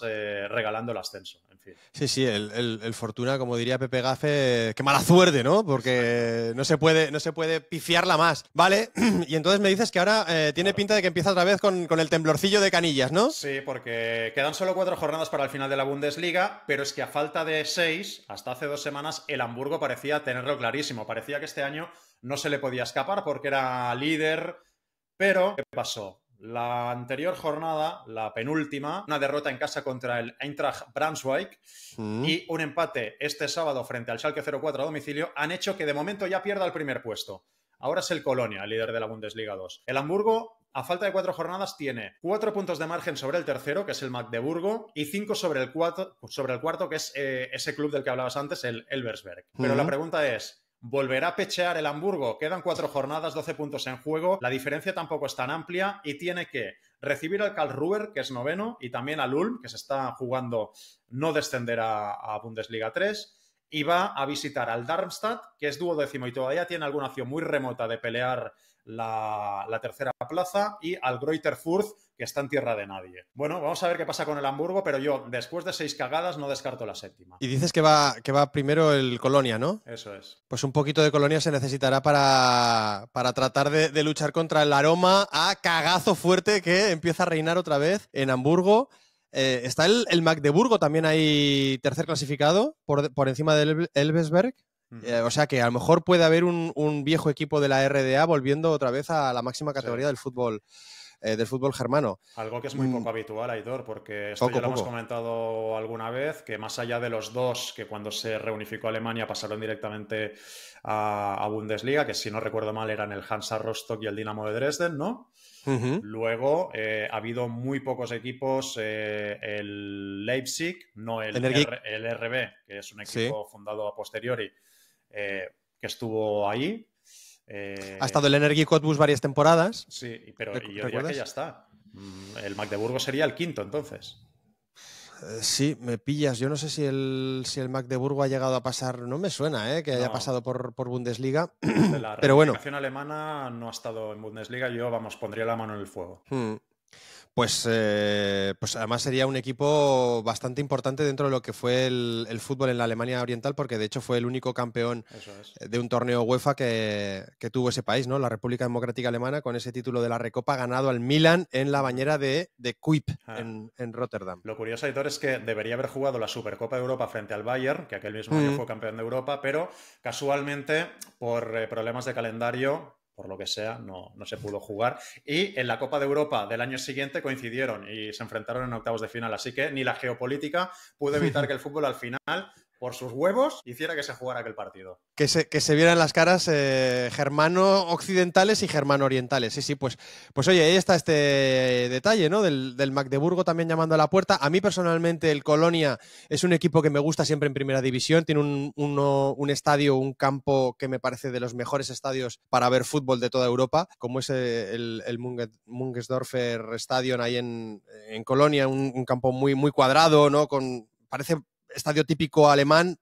regalando el ascenso. En fin. Sí, el Fortuna, como diría Pepe Gafe, qué mala suerte, ¿no? Porque no se puede pifiarla más. Vale, y entonces me dices que ahora tiene pinta de que empieza otra vez con el temblorcillo de Canillas, ¿no? Sí, porque quedan solo 4 jornadas para el final de la Bundesliga, pero es que a falta de 6, hasta hace 2 semanas, el Hamburgo parecía tenerlo clarísimo. Parecía que este año no se le podía escapar porque era líder, pero ¿qué pasó? La anterior jornada, la penúltima, una derrota en casa contra el Eintracht Braunschweig y un empate este sábado frente al Schalke 04 a domicilio han hecho que de momento ya pierda el primer puesto. Ahora es el Colonia, el líder de la Bundesliga 2. El Hamburgo, a falta de 4 jornadas, tiene 4 puntos de margen sobre el tercero, que es el Magdeburgo, y 5 sobre el cuarto, que es ese club del que hablabas antes, el Elversberg. Pero la pregunta es, ¿volverá a pechear el Hamburgo? Quedan 4 jornadas, 12 puntos en juego. La diferencia tampoco es tan amplia y tiene que recibir al Karlsruhe, que es noveno, y también al Ulm, que se está jugando no descender a Bundesliga 3. Y va a visitar al Darmstadt, que es duodécimo y todavía tiene alguna opción muy remota de pelear la tercera plaza, y al Greuther Fürth, que está en tierra de nadie. Bueno, vamos a ver qué pasa con el Hamburgo, pero yo, después de 6 cagadas, no descarto la séptima. Y dices que va primero el Colonia, ¿no? Eso es. Pues un poquito de Colonia se necesitará para tratar de luchar contra el aroma a cagazo fuerte que empieza a reinar otra vez en Hamburgo. Está el Magdeburgo también ahí tercer clasificado por encima del Elversberg. O sea que a lo mejor puede haber un viejo equipo de la RDA volviendo otra vez a la máxima categoría del fútbol del fútbol germano. Algo que es muy poco habitual, Aitor, porque esto ya lo hemos comentado alguna vez, que más allá de los dos que cuando se reunificó Alemania pasaron directamente a Bundesliga, que si no recuerdo mal eran el Hansa Rostock y el Dinamo de Dresden, ¿no? Luego ha habido muy pocos equipos, el Leipzig, no el RB, que es un equipo fundado a posteriori, que estuvo ahí. Ha estado el Energie Cottbus varias temporadas. Sí, pero yo diría que ya está. El Magdeburgo sería el quinto, entonces. Sí, me pillas. Yo no sé si el Magdeburgo ha llegado a pasar, no me suena que haya pasado por Bundesliga. Pero bueno. La reunificación alemana no ha estado en Bundesliga. Yo, pondría la mano en el fuego. Pues además sería un equipo bastante importante dentro de lo que fue el fútbol en la Alemania Oriental, porque de hecho fue el único campeón de un torneo UEFA que tuvo ese país, ¿no? La República Democrática Alemana, con ese título de la Recopa ganado al Milan en la bañera de Kuip, en Rotterdam. Lo curioso, Aitor, es que debería haber jugado la Supercopa de Europa frente al Bayern, que aquel mismo año fue campeón de Europa, pero casualmente, por problemas de calendario, por lo que sea, no se pudo jugar. Y en la Copa de Europa del año siguiente coincidieron y se enfrentaron en octavos de final. Así que ni la geopolítica pudo evitar que el fútbol al final, por sus huevos, hiciera que se jugara aquel partido. Que se vieran las caras germano-occidentales y germano-orientales. Sí, pues oye, ahí está este detalle, ¿no? Del Magdeburgo también llamando a la puerta. A mí personalmente el Colonia es un equipo que me gusta siempre en primera división. Tiene un estadio, un campo que me parece de los mejores estadios para ver fútbol de toda Europa, como es el Mungesdorfer Stadion ahí en Colonia, un campo muy, muy cuadrado, ¿no? Parece estadio típico alemán,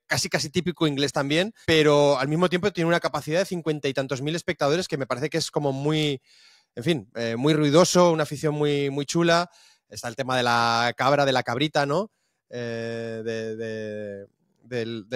casi típico inglés también, pero al mismo tiempo tiene una capacidad de 50 y tantos mil espectadores que me parece que es como muy, en fin, muy ruidoso, una afición muy, muy chula. Está el tema de la cabra, de la cabrita, ¿no? Del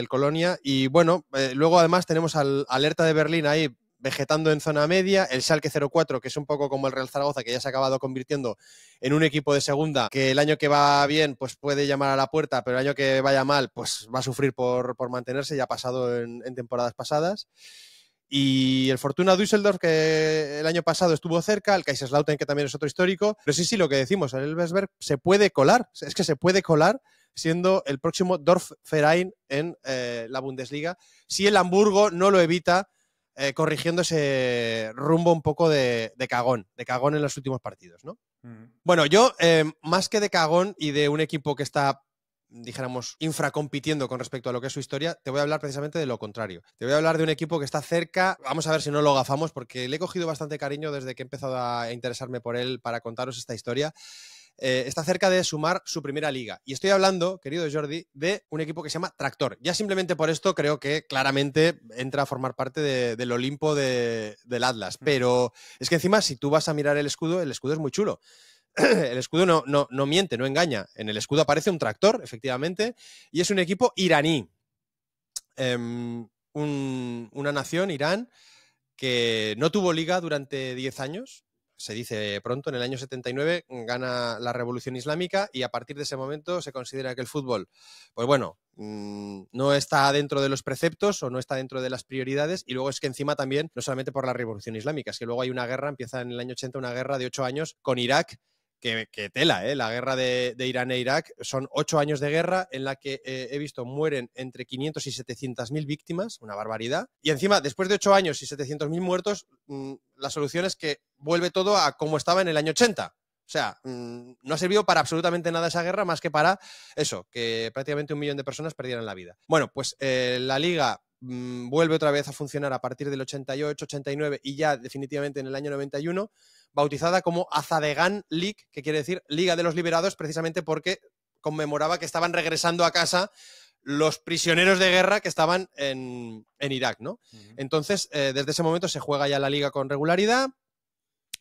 Colonia. Y bueno, luego además tenemos al Hertha de Berlín ahí vegetando en zona media, el Schalke 04, que es un poco como el Real Zaragoza, que ya se ha acabado convirtiendo en un equipo de segunda, que el año que va bien pues puede llamar a la puerta, pero el año que vaya mal pues va a sufrir por mantenerse, ya ha pasado en temporadas pasadas. Y el Fortuna Düsseldorf, que el año pasado estuvo cerca, el Kaiserslautern, que también es otro histórico, pero sí, lo que decimos, el Elversberg se puede colar, es que se puede colar siendo el próximo Dorfverein en la Bundesliga, si el Hamburgo no lo evita, corrigiendo ese rumbo un poco de cagón en los últimos partidos, ¿no? Bueno, yo, más que de cagón y de un equipo que está, dijéramos, infracompitiendo con respecto a lo que es su historia, te voy a hablar precisamente de lo contrario. Te voy a hablar de un equipo que está cerca, vamos a ver si no lo gafamos, porque le he cogido bastante cariño desde que he empezado a interesarme por él para contaros esta historia. Está cerca de sumar su primera liga. Y estoy hablando, querido Jordi, de un equipo que se llama Tractor. Ya simplemente por esto creo que claramente entra a formar parte del Olimpo del Atlas. Pero es que encima, si tú vas a mirar el escudo es muy chulo. El escudo no miente, no engaña. En el escudo aparece un tractor, efectivamente, y es un equipo iraní. Una nación, Irán, que no tuvo liga durante 10 años. Se dice pronto, en el año 79 gana la Revolución Islámica y a partir de ese momento se considera que el fútbol, pues bueno, no está dentro de los preceptos o no está dentro de las prioridades. Y luego es que encima también, no solamente por la Revolución Islámica, es que luego hay una guerra, empieza en el año 80 una guerra de 8 años con Irak, que tela, la guerra de Irán e Irak. Son 8 años de guerra en la que he visto mueren entre 500 y 700.000 víctimas, una barbaridad. Y encima, después de 8 años y 700.000 muertos, la solución es que vuelve todo a como estaba en el año 80. O sea, no ha servido para absolutamente nada esa guerra, más que para eso, que prácticamente 1 millón de personas perdieran la vida. Bueno, pues la liga vuelve otra vez a funcionar a partir del 88, 89 y ya definitivamente en el año 91, bautizada como Azadegan League, que quiere decir Liga de los Liberados, precisamente porque conmemoraba que estaban regresando a casa los prisioneros de guerra que estaban en Irak, ¿no? Entonces, desde ese momento se juega ya la liga con regularidad.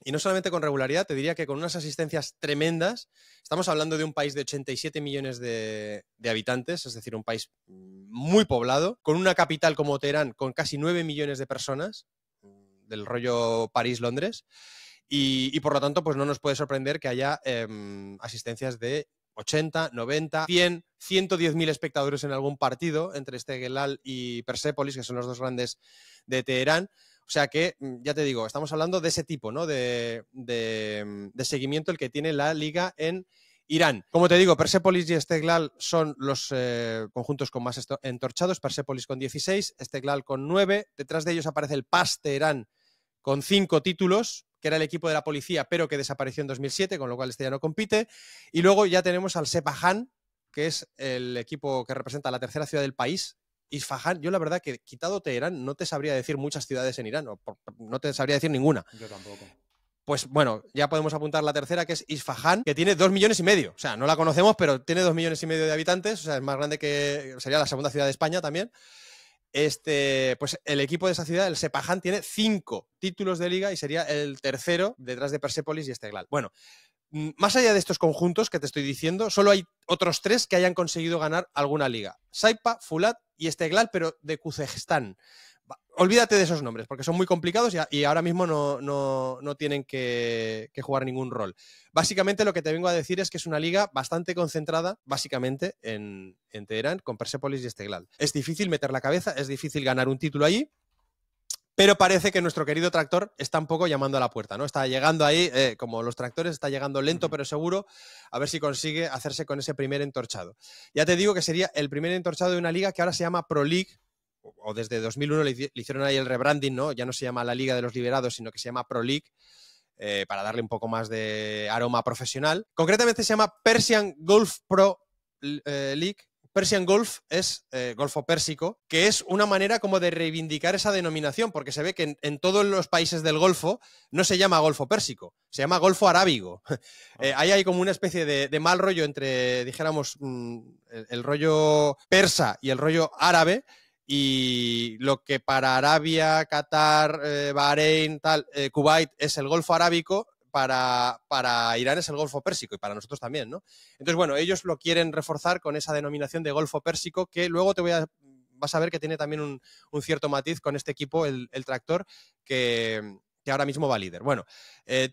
Y no solamente con regularidad, te diría que con unas asistencias tremendas. Estamos hablando de un país de 87 millones de habitantes, es decir, un país muy poblado, con una capital como Teherán con casi 9 millones de personas, del rollo París-Londres, y por lo tanto pues no nos puede sorprender que haya asistencias de 80, 90, 100, 110.000 espectadores en algún partido entre Esteghlal y Persépolis, que son los dos grandes de Teherán. O sea que, ya te digo, estamos hablando de ese tipo, ¿no? de seguimiento el que tiene la liga en Irán. Como te digo, Persepolis y Esteghlal son los conjuntos con más entorchados. Persepolis con 16, Esteghlal con 9. Detrás de ellos aparece el PAS Teherán con 5 títulos, que era el equipo de la policía, pero que desapareció en 2007, con lo cual este ya no compite. Y luego ya tenemos al Sepahan, que es el equipo que representa la tercera ciudad del país. Isfahan, yo la verdad que quitado Teherán no te sabría decir muchas ciudades en Irán, no te sabría decir ninguna. Yo tampoco. Pues bueno, ya podemos apuntar la tercera, que es Isfahan, que tiene 2,5 millones. O sea, no la conocemos, pero tiene 2,5 millones de habitantes. O sea, es más grande que... sería la segunda ciudad de España también. Pues el equipo de esa ciudad, el Sepahan, tiene 5 títulos de liga y sería el tercero detrás de Persepolis y Esteghlal. Bueno, más allá de estos conjuntos que te estoy diciendo, solo hay otros 3 que hayan conseguido ganar alguna liga. Saipa, Fulat y Esteghlal, pero de Kuzestán. Olvídate de esos nombres, porque son muy complicados y ahora mismo no tienen que jugar ningún rol. Básicamente lo que te vengo a decir es que es una liga bastante concentrada, básicamente, en Teherán, con Persepolis y Esteghlal. Es difícil meter la cabeza, es difícil ganar un título allí, pero parece que nuestro querido tractor está un poco llamando a la puerta, ¿no? Está llegando ahí, como los tractores, está llegando lento pero seguro, a ver si consigue hacerse con ese primer entorchado. Ya te digo que sería el primer entorchado de una liga que ahora se llama Pro League, o desde 2001 le hicieron ahí el rebranding, ¿no? Ya no se llama la Liga de los Liberados, sino que se llama Pro League, para darle un poco más de aroma profesional. Concretamente se llama Persian Gulf Pro League. Persian Gulf es Golfo Pérsico, que es una manera como de reivindicar esa denominación, porque se ve que en todos los países del Golfo no se llama Golfo Pérsico, se llama Golfo Arábigo. Ahí hay como una especie de mal rollo entre, dijéramos, el rollo persa y el rollo árabe, y lo que para Arabia, Qatar, Bahrein, Kuwait es el Golfo Arábico, para Irán es el Golfo Pérsico y para nosotros también, ¿no? Entonces, bueno, ellos lo quieren reforzar con esa denominación de Golfo Pérsico, que luego vas a ver que tiene también un cierto matiz con este equipo, el tractor, que ahora mismo va líder. Bueno,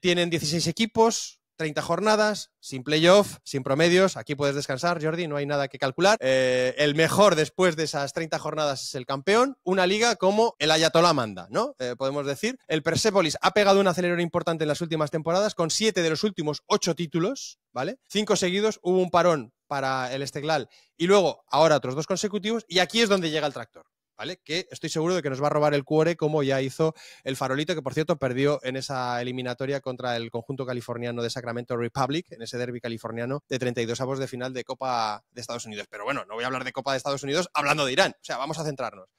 tienen 16 equipos, 30 jornadas, sin playoff, sin promedios. Aquí puedes descansar, Jordi, no hay nada que calcular. El mejor después de esas 30 jornadas es el campeón. Una liga como el Ayatollah manda, ¿no? Podemos decir. El Persepolis ha pegado un acelerón importante en las últimas temporadas, con 7 de los últimos 8 títulos, ¿vale? 5 seguidos, hubo un parón para el Esteghlal y luego ahora otros 2 consecutivos, y aquí es donde llega el tractor, ¿vale? Que estoy seguro de que nos va a robar el cuore, como ya hizo el Farolito, que por cierto perdió en esa eliminatoria contra el conjunto californiano de Sacramento Republic, en ese derbi californiano de 32avos de final de Copa de Estados Unidos. Pero bueno, no voy a hablar de Copa de Estados Unidos hablando de Irán, o sea, vamos a centrarnos.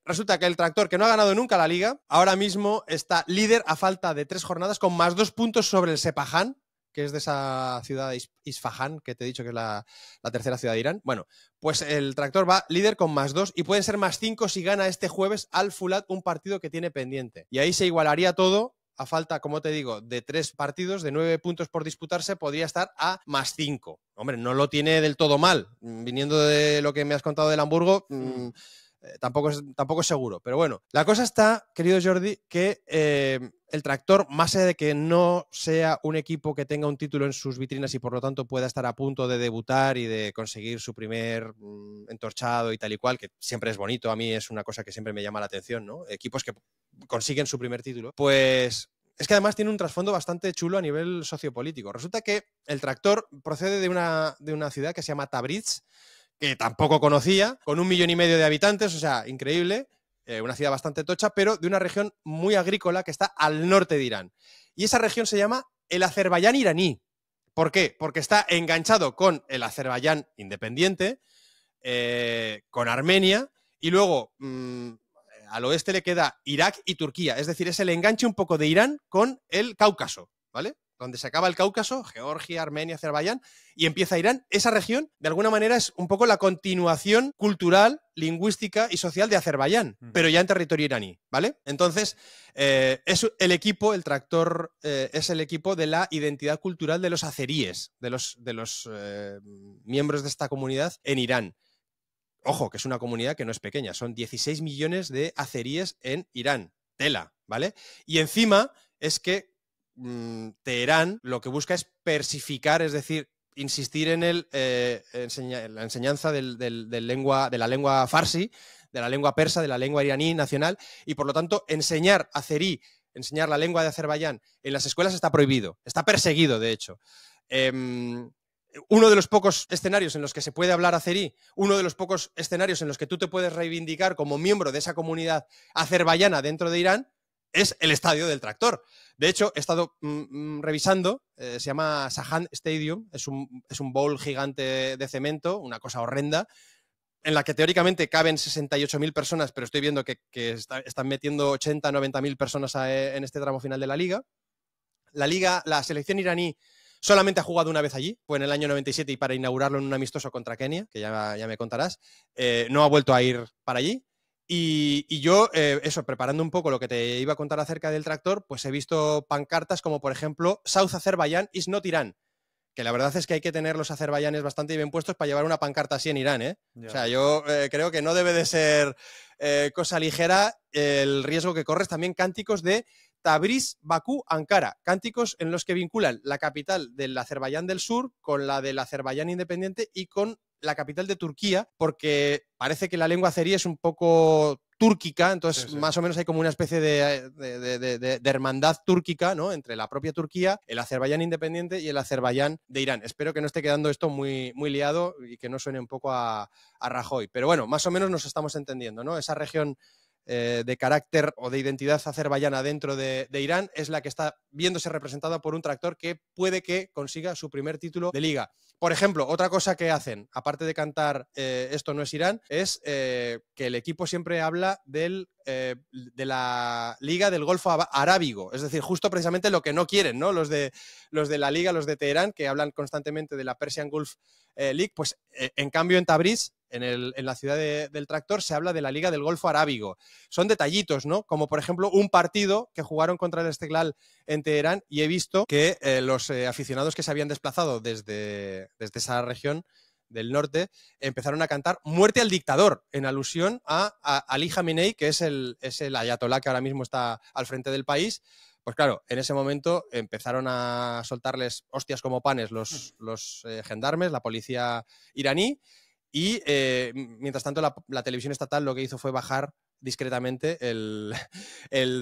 Resulta que el tractor, que no ha ganado nunca la liga, ahora mismo está líder a falta de 3 jornadas, con más 2 puntos sobre el Sepahan, que es de esa ciudad de Isfahan, que te he dicho que es la tercera ciudad de Irán. Bueno, pues el tractor va líder con más 2 y puede ser más 5 si gana este jueves al Fulat, un partido que tiene pendiente. Y ahí se igualaría todo a falta, como te digo, de 3 partidos, de 9 puntos por disputarse, podría estar a más 5. Hombre, no lo tiene del todo mal. Viniendo de lo que me has contado del Hamburgo, tampoco es seguro. Pero bueno, la cosa está, querido Jordi, que el tractor, más allá de que no sea un equipo que tenga un título en sus vitrinas y por lo tanto pueda estar a punto de debutar y de conseguir su primer entorchado y tal y cual, que siempre es bonito, a mí es una cosa que siempre me llama la atención, ¿no? Equipos que consiguen su primer título, pues es que además tiene un trasfondo bastante chulo a nivel sociopolítico. Resulta que el tractor procede de una ciudad que se llama Tabriz, que tampoco conocía, con 1,5 millones de habitantes, o sea, increíble. Una ciudad bastante tocha, pero de una región muy agrícola que está al norte de Irán. Y esa región se llama el Azerbaiyán iraní. ¿Por qué? Porque está enganchado con el Azerbaiyán independiente, con Armenia, y luego al oeste le queda Irak y Turquía. Es decir, es el enganche un poco de Irán con el Cáucaso, ¿vale? Donde se acaba el Cáucaso, Georgia, Armenia, Azerbaiyán, y empieza Irán. Esa región, de alguna manera, es un poco la continuación cultural, lingüística y social de Azerbaiyán, pero ya en territorio iraní, ¿vale? Entonces, es el equipo, el tractor, es el equipo de la identidad cultural de los azeríes, de los miembros de esta comunidad en Irán. Ojo, que es una comunidad que no es pequeña, son 16 millones de azeríes en Irán. Tela, ¿vale? Y encima es que Teherán lo que busca es persificar, es decir, insistir en la enseñanza de la lengua farsi, de la lengua persa, de la lengua iraní nacional, y por lo tanto enseñar azerí, enseñar la lengua de Azerbaiyán en las escuelas está prohibido, está perseguido, de hecho. Uno de los pocos escenarios en los que se puede hablar azerí, uno de los pocos escenarios en los que tú te puedes reivindicar como miembro de esa comunidad azerbaiyana dentro de Irán, es el estadio del Tractor. De hecho, he estado revisando, se llama Sahan Stadium, es un bowl gigante de cemento, una cosa horrenda, en la que teóricamente caben 68.000 personas, pero estoy viendo que están metiendo 80, 90.000 personas en este tramo final de la liga. La selección iraní solamente ha jugado una vez allí, fue en el año 97 y para inaugurarlo en un amistoso contra Kenia, que ya me contarás, no ha vuelto a ir para allí. Y yo, preparando un poco lo que te iba a contar acerca del Tractor, pues he visto pancartas como, por ejemplo, South Azerbaijan is not Iran, que la verdad es que hay que tener los azerbaiyanes bastante bien puestos para llevar una pancarta así en Irán, ¿eh? Yeah. O sea, yo creo que no debe de ser cosa ligera el riesgo que corres. También cánticos de Tabriz, Bakú, Ankara, cánticos en los que vinculan la capital del Azerbaiyán del Sur con la del Azerbaiyán independiente y con la capital de Turquía, porque parece que la lengua azerí es un poco túrquica, entonces sí. Más o menos hay como una especie de hermandad túrquica, ¿no? Entre la propia Turquía, el Azerbaiyán independiente y el Azerbaiyán de Irán. Espero que no esté quedando esto muy, muy liado y que no suene un poco a Rajoy. Pero bueno, más o menos nos estamos entendiendo, ¿no? Esa región de carácter o de identidad azerbaiyana dentro de Irán es la que está viéndose representada por un Tractor que puede que consiga su primer título de liga. Por ejemplo, otra cosa que hacen, aparte de cantar esto no es Irán, es que el equipo siempre habla de la Liga del Golfo Arábigo, es decir, justo precisamente lo que no quieren, ¿no? Los de la Liga, los de Teherán, que hablan constantemente de la Persian Gulf League, pues en cambio en Tabriz, en la ciudad del Tractor, se habla de la Liga del Golfo Arábigo. Son detallitos, ¿no? Como por ejemplo un partido que jugaron contra el Esteghlal en Teherán y he visto que los aficionados que se habían desplazado desde esa región del norte empezaron a cantar muerte al dictador en alusión a Ali Khamenei, que es el ayatolá que ahora mismo está al frente del país. Pues claro, en ese momento empezaron a soltarles hostias como panes los gendarmes, la policía iraní. Y mientras tanto la televisión estatal lo que hizo fue bajar discretamente el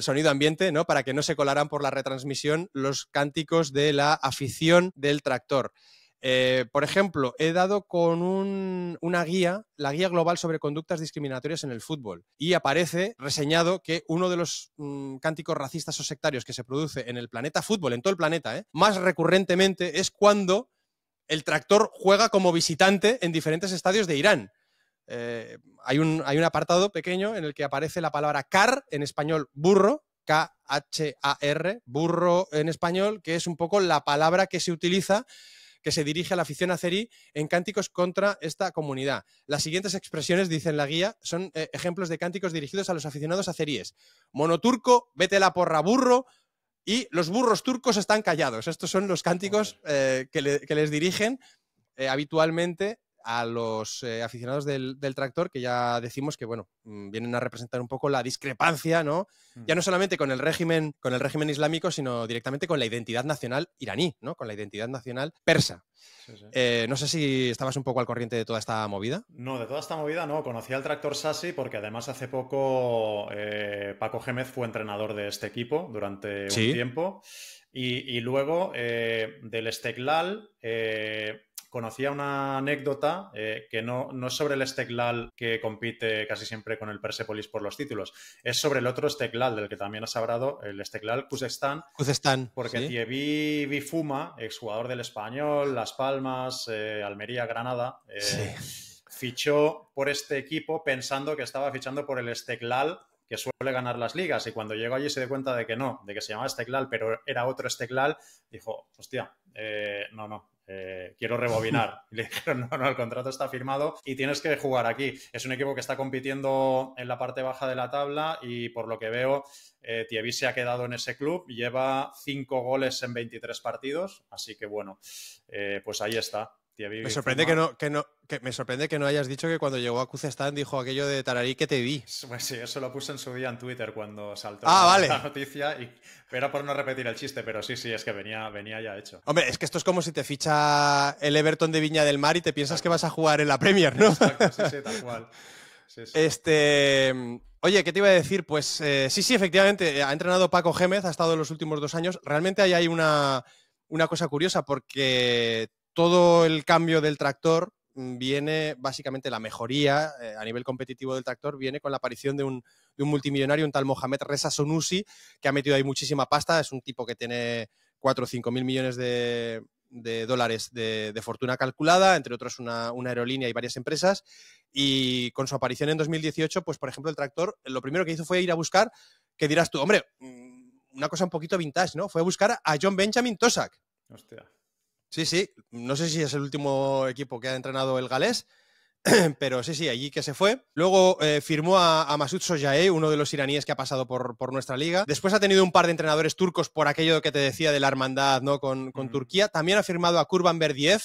sonido ambiente, ¿no? Para que no se colaran por la retransmisión los cánticos de la afición del Tractor. Por ejemplo, he dado con una guía, la guía global sobre conductas discriminatorias en el fútbol, y aparece reseñado que uno de los cánticos racistas o sectarios que se produce en el planeta fútbol, en todo el planeta, más recurrentemente es cuando el Tractor juega como visitante en diferentes estadios de Irán. Hay un apartado pequeño en el que aparece la palabra car, en español burro, K-H-A-R, burro en español, que es un poco la palabra que se utiliza, que se dirige a la afición azerí en cánticos contra esta comunidad. Las siguientes expresiones, dice en la guía, son ejemplos de cánticos dirigidos a los aficionados azeríes. Monoturco, vete la porra burro, y los burros turcos están callados. Estos son los cánticos que les dirigen habitualmente a los aficionados del Tractor, que ya decimos que, bueno, vienen a representar un poco la discrepancia, ¿no? Ya no solamente con el régimen islámico, sino directamente con la identidad nacional iraní, ¿no? Con la identidad nacional persa. Sí, sí. No sé si estabas un poco al corriente de toda esta movida. No, de toda esta movida no. Conocí al Tractor Sasi porque además hace poco Paco Gémez fue entrenador de este equipo durante un tiempo. Y luego del Esteghlal conocía una anécdota que no es sobre el Esteghlal que compite casi siempre con el Persepolis por los títulos, es sobre el otro Esteghlal del que también has hablado, el Esteghlal Khuzestan, porque ¿sí? Thierry Bifuma, exjugador del Español, Las Palmas, Almería, Granada, fichó por este equipo pensando que estaba fichando por el Esteghlal, que suele ganar las ligas, y cuando llegó allí se dio cuenta de que no, de que se llamaba Esteghlal, pero era otro Esteghlal, dijo, hostia, quiero rebobinar. Y le dijeron, no, el contrato está firmado y tienes que jugar aquí. Es un equipo que está compitiendo en la parte baja de la tabla y por lo que veo, Thierry se ha quedado en ese club, lleva 5 goles en 23 partidos, así que bueno, pues ahí está. Thierry Me sorprende me sorprende que no hayas dicho que cuando llegó a Kuzestán dijo aquello de Tararí que te di. Pues sí, eso lo puse en su día en Twitter cuando saltó vale. la noticia, era por no repetir el chiste, pero sí, es que venía ya hecho. Hombre, es que esto es como si te ficha el Everton de Viña del Mar y te piensas que vas a jugar en la Premier, ¿no? Exacto, sí, tal cual. Sí. Oye, ¿qué te iba a decir? Pues sí, efectivamente, ha entrenado Paco Gémez, ha estado los últimos 2 años. Realmente ahí hay una cosa curiosa, porque todo el cambio del tractor viene, básicamente la mejoría a nivel competitivo del tractor viene con la aparición de un multimillonario, un tal Mohamed Reza Sonusi, que ha metido ahí muchísima pasta. Es un tipo que tiene 4 o 5 mil millones de dólares de fortuna calculada, entre otros una aerolínea y varias empresas. Y con su aparición en 2018, pues por ejemplo el tractor, lo primero que hizo fue ir a buscar, que dirás tú, hombre, una cosa un poquito vintage, ¿no? Fue a buscar a John Benjamin Tosak. Hostia. Sí, no sé si es el último equipo que ha entrenado el galés, pero sí, allí que se fue. Luego firmó a Masoud Sojae, uno de los iraníes que ha pasado por nuestra liga. Después ha tenido un par de entrenadores turcos por aquello que te decía de la hermandad, ¿no? con Turquía. También ha firmado a Kurban Berdiev,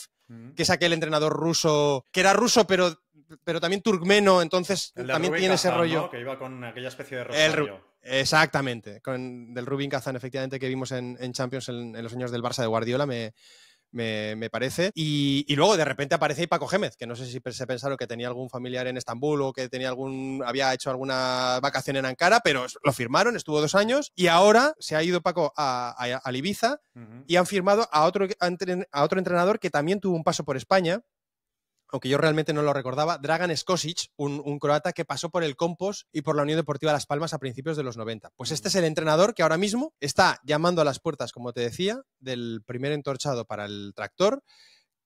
que es aquel entrenador ruso, que era ruso, pero también turcmeno, entonces también tiene ese rollo. ¿no? Que iba con aquella especie de rosario. Exactamente, del Rubin Kazan, efectivamente, que vimos en Champions en los años del Barça de Guardiola, me parece. Y luego de repente aparece ahí Paco Gémez, que no sé si se pensaron que tenía algún familiar en Estambul o que había hecho alguna vacación en Ankara, pero lo firmaron, estuvo 2 años y ahora se ha ido Paco a Ibiza y han firmado a otro entrenador que también tuvo un paso por España, aunque yo realmente no lo recordaba, Dragan Skosic, un croata que pasó por el Compos y por la Unión Deportiva Las Palmas a principios de los 90. Pues este es el entrenador que ahora mismo está llamando a las puertas, como te decía, del primer entorchado para el tractor,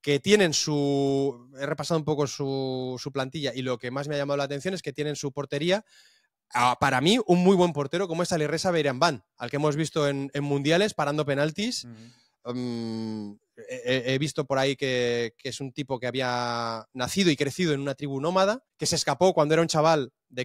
que tienen he repasado un poco su plantilla y lo que más me ha llamado la atención es que tienen su portería, para mí, un muy buen portero como es Alireza Beirianban, al que hemos visto en mundiales parando penaltis. He visto por ahí que es un tipo que había nacido y crecido en una tribu nómada, que se escapó cuando era un chaval de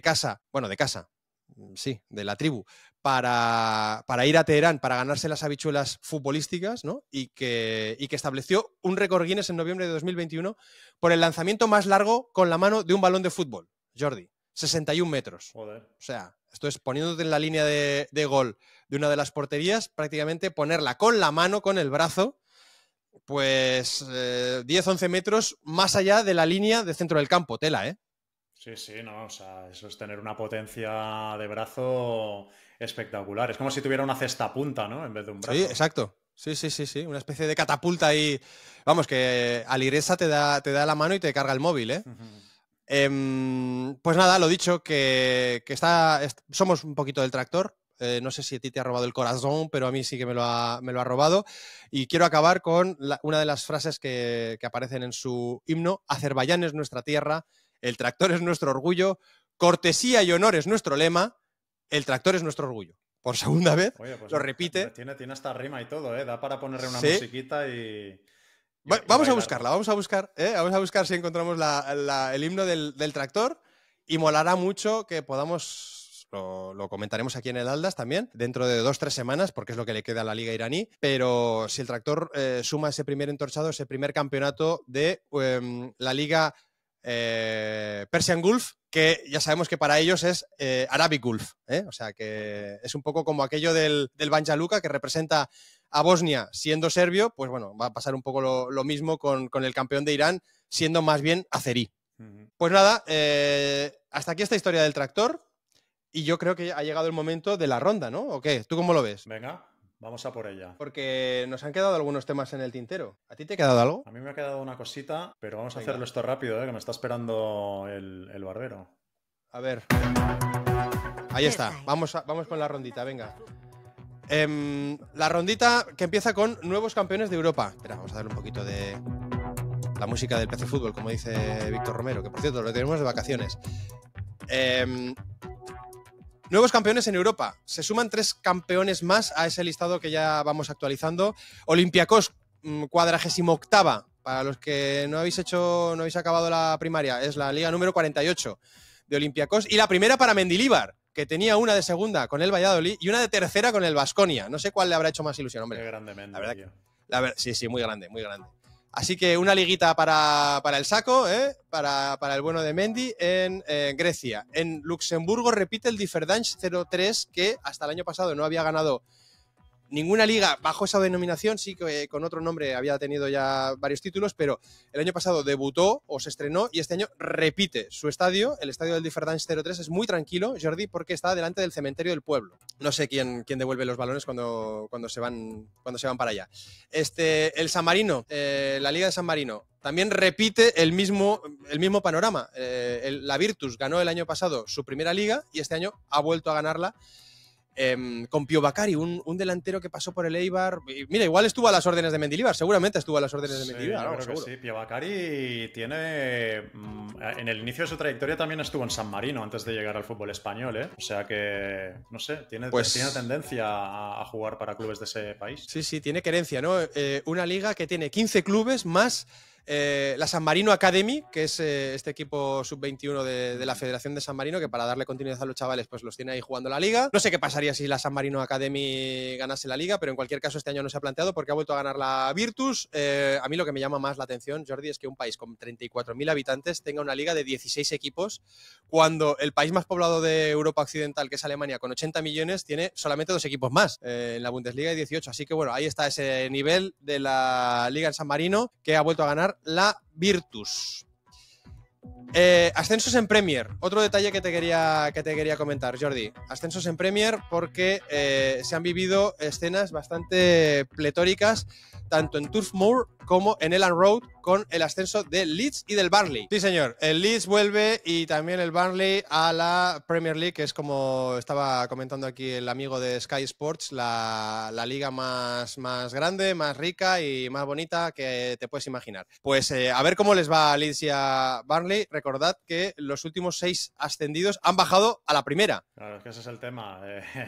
la tribu, para ir a Teherán para ganarse las habichuelas futbolísticas, ¿no? Y que estableció un récord Guinness en noviembre de 2021 por el lanzamiento más largo con la mano de un balón de fútbol, Jordi. 61 metros. Joder. O sea, esto es poniéndote en la línea de gol de una de las porterías, prácticamente ponerla con la mano, con el brazo, pues 10-11 metros más allá de la línea de centro del campo. Tela, ¿eh? Sí, no, o sea, eso es tener una potencia de brazo espectacular. Es como si tuviera una cesta punta, ¿no? En vez de un brazo. Sí, exacto. Sí. Una especie de catapulta ahí. Vamos, que Alireza te da la mano y te carga el móvil, ¿eh? Pues nada, lo dicho, que somos un poquito del tractor. No sé si a ti te ha robado el corazón, pero a mí sí que me lo ha robado. Y quiero acabar con una de las frases que aparecen en su himno. Azerbaiyán es nuestra tierra, el tractor es nuestro orgullo, cortesía y honor es nuestro lema, el tractor es nuestro orgullo. Por segunda vez, oye, pues lo repite. Tiene hasta rima y todo, ¿eh? Da para ponerle una musiquita y vamos a buscarla, vamos a buscar si encontramos el himno del tractor, y molará mucho que podamos, lo comentaremos aquí en el Aldas también, dentro de 2-3 semanas, porque es lo que le queda a la liga iraní, pero si el tractor suma ese primer entorchado, ese primer campeonato de la liga Persian Gulf, que ya sabemos que para ellos es Arabic Gulf, ¿eh? O sea que es un poco como aquello del Banja Luka, que representa a Bosnia siendo serbio, pues bueno, va a pasar un poco lo mismo con el campeón de Irán siendo más bien azerí. Pues nada, hasta aquí esta historia del tractor, y yo creo que ha llegado el momento de la ronda, ¿no? ¿O qué? ¿Tú cómo lo ves? Venga, vamos a por ella. Porque nos han quedado algunos temas en el tintero. ¿A ti te ha quedado algo? A mí me ha quedado una cosita, pero vamos a hacerlo esto rápido, que me está esperando el barbero. A ver. Ahí está. Vamos con la rondita, venga. La rondita que empieza con nuevos campeones de Europa. Espera, vamos a darle un poquito de la música del PC Fútbol, como dice Víctor Romero, que por cierto lo tenemos de vacaciones. Nuevos campeones en Europa. Se suman 3 campeones más a ese listado que ya vamos actualizando. Olympiacos, 48ª. Para los que no habéis acabado la primaria, es la liga número 48 de Olympiacos. Y la primera para Mendilibar, que tenía una de segunda con el Valladolid y una de tercera con el Baskonia. No sé cuál le habrá hecho más ilusión, hombre. Qué grande Mendy, la verdad, tío. sí, muy grande, muy grande. Así que una liguita para el saco, para el bueno de Mendy en Grecia. En Luxemburgo repite el Differdange 03, que hasta el año pasado no había ganado ninguna liga bajo esa denominación, sí que con otro nombre había tenido ya varios títulos, pero el año pasado debutó o se estrenó y este año repite su estadio. El estadio del Differdange 03 es muy tranquilo, Jordi, porque está delante del cementerio del pueblo. No sé quién devuelve los balones cuando se van para allá. El San Marino, la Liga de San Marino, también repite el mismo panorama. La Virtus ganó el año pasado su primera liga y este año ha vuelto a ganarla. Con Pío Bacari, un delantero que pasó por el Eibar. Mira, igual estuvo a las órdenes de Mendilibar, seguramente estuvo a las órdenes de Mendilibar. Claro, creo que sí. Pío Bacari tiene. En el inicio de su trayectoria también estuvo en San Marino antes de llegar al fútbol español, ¿eh? O sea que, no sé, tiene tendencia a jugar para clubes de ese país. Sí, tiene querencia, ¿no? Una liga que tiene 15 clubes más. La San Marino Academy, que es este equipo sub-21 de la Federación de San Marino, que para darle continuidad a los chavales pues los tiene ahí jugando la liga. No sé qué pasaría si la San Marino Academy ganase la liga, pero en cualquier caso este año no se ha planteado porque ha vuelto a ganar la Virtus. A mí lo que me llama más la atención, Jordi, es que un país con 34.000 habitantes tenga una liga de 16 equipos, cuando el país más poblado de Europa Occidental, que es Alemania, con 80 millones, tiene solamente 2 equipos más. En la Bundesliga hay 18, así que bueno, ahí está ese nivel de la liga en San Marino, que ha vuelto a ganar la Virtus. Ascensos en Premier, otro detalle que te quería comentar, Jordi. Ascensos en Premier porque se han vivido escenas bastante pletóricas tanto en Turf Moor como en Elland Road, con el ascenso del Leeds y del Burnley. Sí, señor, el Leeds vuelve y también el Burnley a la Premier League, que es, como estaba comentando aquí el amigo de Sky Sports, la liga más grande, más rica y más bonita que te puedes imaginar. Pues a ver cómo les va a Leeds y a Burnley. Recordad que los últimos 6 ascendidos han bajado a la primera. Claro, es que ese es el tema.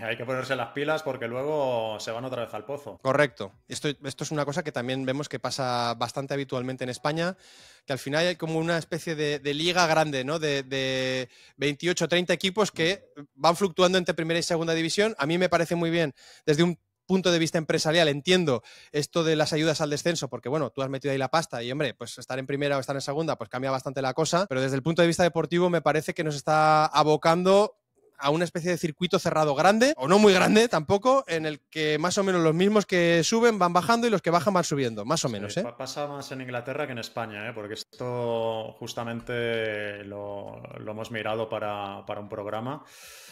Hay que ponerse las pilas porque luego se van otra vez al pozo. Correcto. Esto es una cosa que también vemos que pasa bastante habitualmente en España, que al final hay como una especie de liga grande, ¿no? De 28 o 30 equipos que van fluctuando entre primera y segunda división. A mí me parece muy bien desde un punto de vista empresarial. Entiendo esto de las ayudas al descenso, porque bueno, tú has metido ahí la pasta y hombre, pues estar en primera o estar en segunda pues cambia bastante la cosa, pero desde el punto de vista deportivo me parece que nos está abocando a una especie de circuito cerrado grande, o no muy grande tampoco, en el que más o menos los mismos que suben van bajando y los que bajan van subiendo, más o menos. Pasa más en Inglaterra que en España, porque esto justamente lo hemos mirado para un programa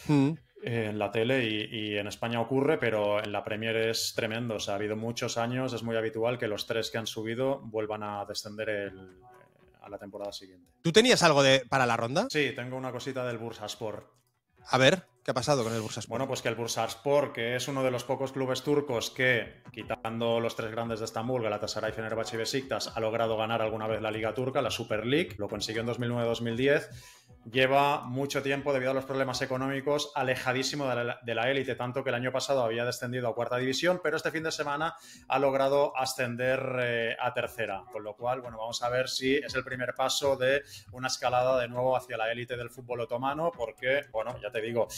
en la tele y en España ocurre, pero en la Premier es tremendo. O sea, ha habido muchos años, es muy habitual que los 3 que han subido vuelvan a descender a la temporada siguiente. ¿Tú tenías algo para la ronda? Sí, tengo una cosita del Bursaspor. A ver, ¿qué ha pasado con el Bursaspor? Bueno, pues que el Bursaspor, que es uno de los pocos clubes turcos que, quitando los 3 grandes de Estambul, Galatasaray, Fenerbahce y Besiktas, ha logrado ganar alguna vez la Liga Turca, la Super League, lo consiguió en 2009-2010, lleva mucho tiempo, debido a los problemas económicos, alejadísimo de la élite, tanto que el año pasado había descendido a 4ª división, pero este fin de semana ha logrado ascender a 3ª, con lo cual, bueno, vamos a ver si es el primer paso de una escalada de nuevo hacia la élite del fútbol otomano, porque, bueno, ya te digo,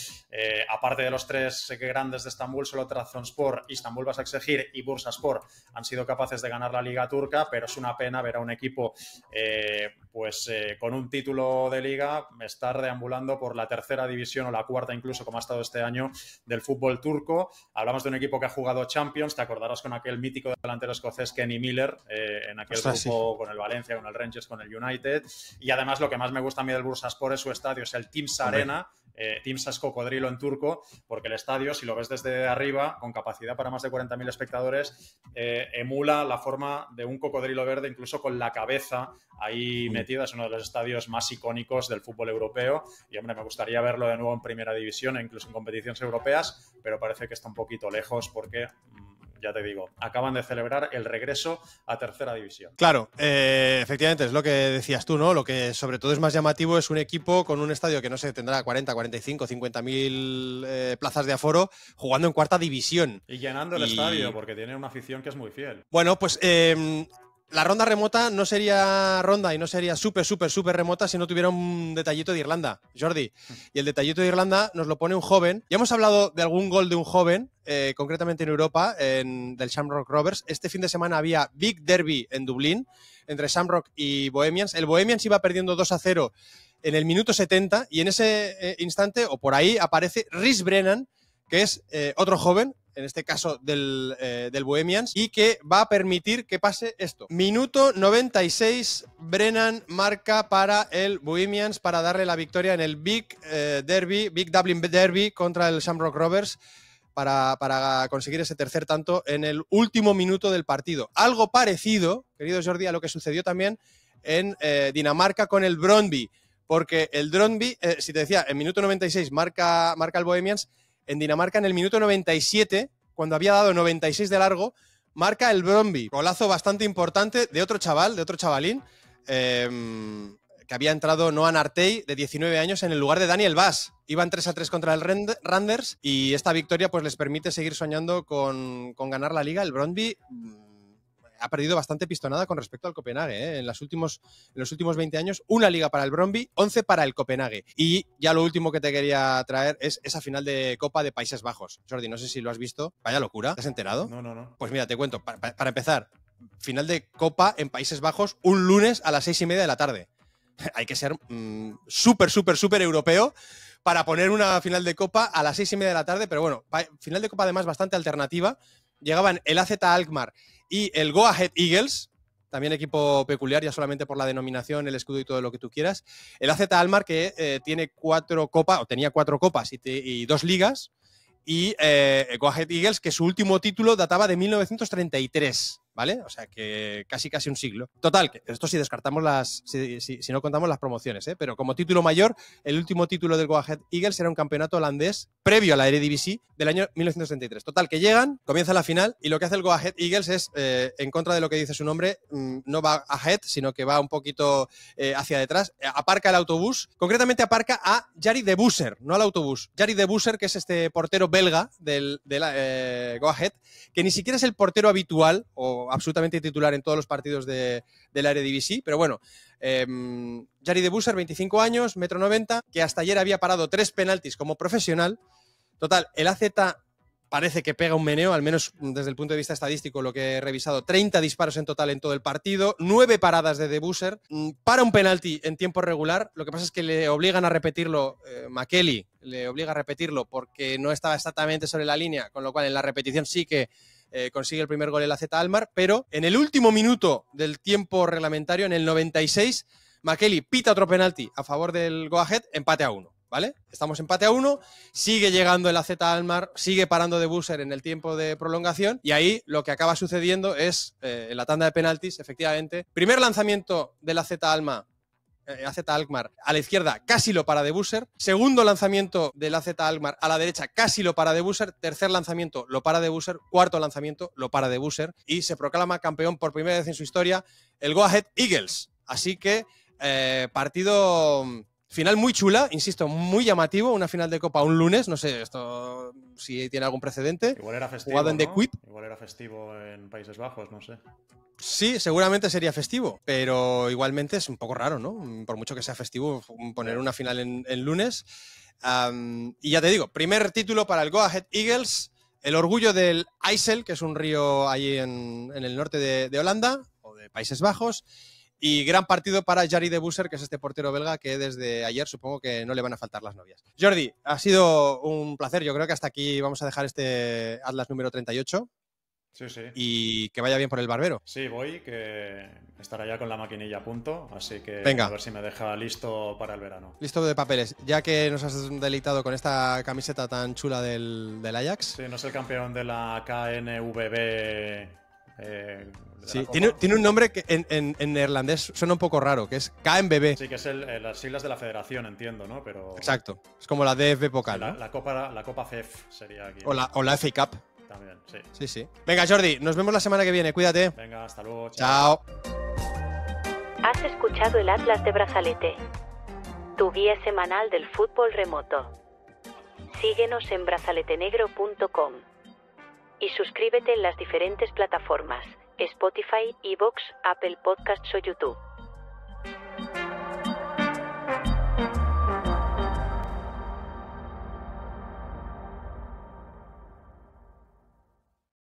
aparte de los 3 grandes de Estambul, solo Trabzonspor, Istanbul Başakşehir y Bursaspor han sido capaces de ganar la Liga Turca, pero es una pena ver a un equipo con un título de liga estar deambulando por la 3ª división o la 4ª incluso, como ha estado este año, del fútbol turco. Hablamos de un equipo que ha jugado Champions, te acordarás con aquel mítico delantero escocés Kenny Miller, en aquel grupo con el Valencia, con el Rangers, con el United, y además lo que más me gusta a mí del Bursaspor es su estadio, es el Timsa Arena, Timsa es cocodrilo en turco, porque el estadio, si lo ves desde arriba, con capacidad para más de 40.000 espectadores, emula la forma de un cocodrilo verde, incluso con la cabeza ahí metida. Es uno de los estadios más icónicos del fútbol europeo y, hombre, me gustaría verlo de nuevo en primera división e incluso en competiciones europeas, pero parece que está un poquito lejos porque, ya te digo, acaban de celebrar el regreso a 3ª división. Claro, efectivamente, es lo que decías tú, ¿no? Lo que sobre todo es más llamativo es un equipo con un estadio que no sé, tendrá 40, 45, 50.000 plazas de aforo jugando en 4ª división. Y llenando el estadio, porque tiene una afición que es muy fiel. Bueno, pues la ronda remota no sería ronda y no sería súper remota si no tuviera un detallito de Irlanda, Jordi. Y el detallito de Irlanda nos lo pone un joven. Ya hemos hablado de algún gol de un joven, concretamente en Europa, del Shamrock Rovers. Este fin de semana había Big Derby en Dublín, entre Shamrock y Bohemians. El Bohemians iba perdiendo 2-0 en el minuto 70 y en ese instante, o por ahí, aparece Rhys Brennan, que es otro joven, en este caso del Bohemians, y que va a permitir que pase esto. Minuto 96, Brennan marca para el Bohemians para darle la victoria en el Big Dublin Derby contra el Shamrock Rovers para conseguir ese tercer tanto en el último minuto del partido. Algo parecido, querido Jordi, a lo que sucedió también en Dinamarca con el Brøndby, porque el Brøndby, si te decía, en minuto 96 marca el Bohemians, en Dinamarca, en el minuto 97, cuando había dado 96 de largo, marca el Brøndby. Golazo bastante importante de otro chavalín, que había entrado Noah Nartey, de 19 años, en el lugar de Daniel Bass. Iban 3-3 contra el Randers y esta victoria pues les permite seguir soñando con ganar la liga. El Brøndby ha perdido bastante pistonada con respecto al Copenhague, ¿eh? En los últimos 20 años, una liga para el Brøndby, 11 para el Copenhague. Y ya lo último que te quería traer es esa final de Copa de Países Bajos. Jordi, no sé si lo has visto. Vaya locura. ¿Te has enterado? No. Pues mira, te cuento. Para empezar, final de Copa en Países Bajos un lunes a las 6:30 de la tarde. Hay que ser súper europeo para poner una final de Copa a las 6:30 de la tarde, pero bueno, final de Copa además bastante alternativa. Llegaban el AZ Alkmaar y el Go Ahead Eagles, también equipo peculiar, ya solamente por la denominación, el escudo y todo lo que tú quieras. El AZ Alkmaar que tenía 4 copas y 2 ligas, y el Go Ahead Eagles, que su último título databa de 1933, ¿vale? O sea que casi un siglo. Total, que esto si descartamos si no contamos las promociones, ¿eh? Pero como título mayor, el último título del Go Ahead Eagles era un campeonato holandés previo a la Eredivisie del año 1933. Total, que llegan, comienza la final y lo que hace el Go Ahead Eagles es, en contra de lo que dice su nombre, no va ahead, sino que va un poquito hacia detrás, aparca el autobús, concretamente aparca a Jari de Busser, no al autobús. Jari de Busser, que es este portero belga del Go Ahead, que ni siquiera es el portero habitual o absolutamente titular en todos los partidos de la Eredivisie, pero bueno, Jari de Busser, 25 años, 1,90 m, que hasta ayer había parado 3 penaltis como profesional. Total, el AZ parece que pega un meneo, al menos desde el punto de vista estadístico, lo que he revisado, 30 disparos en total en todo el partido, 9 paradas de Busser, para un penalti en tiempo regular. Lo que pasa es que le obligan a repetirlo, McKelly le obliga a repetirlo porque no estaba exactamente sobre la línea, con lo cual en la repetición sí que consigue el primer gol el AZ Alkmaar, pero en el último minuto del tiempo reglamentario, en el 96, McKelly pita otro penalti a favor del Go Ahead, empate a 1. ¿Vale? Estamos empate a 1, sigue llegando el AZ Alkmaar, sigue parando de Busser en el tiempo de prolongación y ahí lo que acaba sucediendo es, en la tanda de penaltis, efectivamente, primer lanzamiento del AZ Alkmaar a la izquierda, casi lo para de Busser, segundo lanzamiento del AZ Alkmaar a la derecha, casi lo para de Busser, tercer lanzamiento lo para de Busser, cuarto lanzamiento lo para de Busser y se proclama campeón por primera vez en su historia el Go Ahead Eagles. Así que partido... Final muy chula, insisto, muy llamativo, una final de Copa un lunes, no sé esto si tiene algún precedente. Igual era festivo, jugado en The Quip. Igual era festivo en Países Bajos, no sé. Sí, seguramente sería festivo, pero igualmente es un poco raro, ¿no? Por mucho que sea festivo, poner una final en lunes. Y ya te digo, primer título para el Go Ahead Eagles, el orgullo del IJssel, que es un río allí en el norte de Holanda, o de Países Bajos. Y gran partido para Jari de Busser, que es este portero belga que desde ayer supongo que no le van a faltar las novias. Jordi, ha sido un placer. Yo creo que hasta aquí vamos a dejar este Atlas número 38. Sí. Y que vaya bien por el barbero. Sí, voy, que estará ya con la maquinilla a punto, así que venga, a ver si me deja listo para el verano. Listo de papeles. Ya que nos has deleitado con esta camiseta tan chula del Ajax. Sí, no es el campeón de la KNVB... sí, tiene un nombre que en neerlandés suena un poco raro, que es KNVB. Sí, que es las siglas de la federación, entiendo, ¿no? Pero exacto, es como la DFB Pokal, ¿no? La Copa CEF sería aquí. O la FA Cup. También, sí. Sí. Venga, Jordi, nos vemos la semana que viene, cuídate. Venga, hasta luego. Chao. Has escuchado el Atlas de Brazalete, tu guía semanal del fútbol remoto. Síguenos en brazaletenegro.com. Y suscríbete en las diferentes plataformas: Spotify, iVoox, Apple Podcasts o YouTube.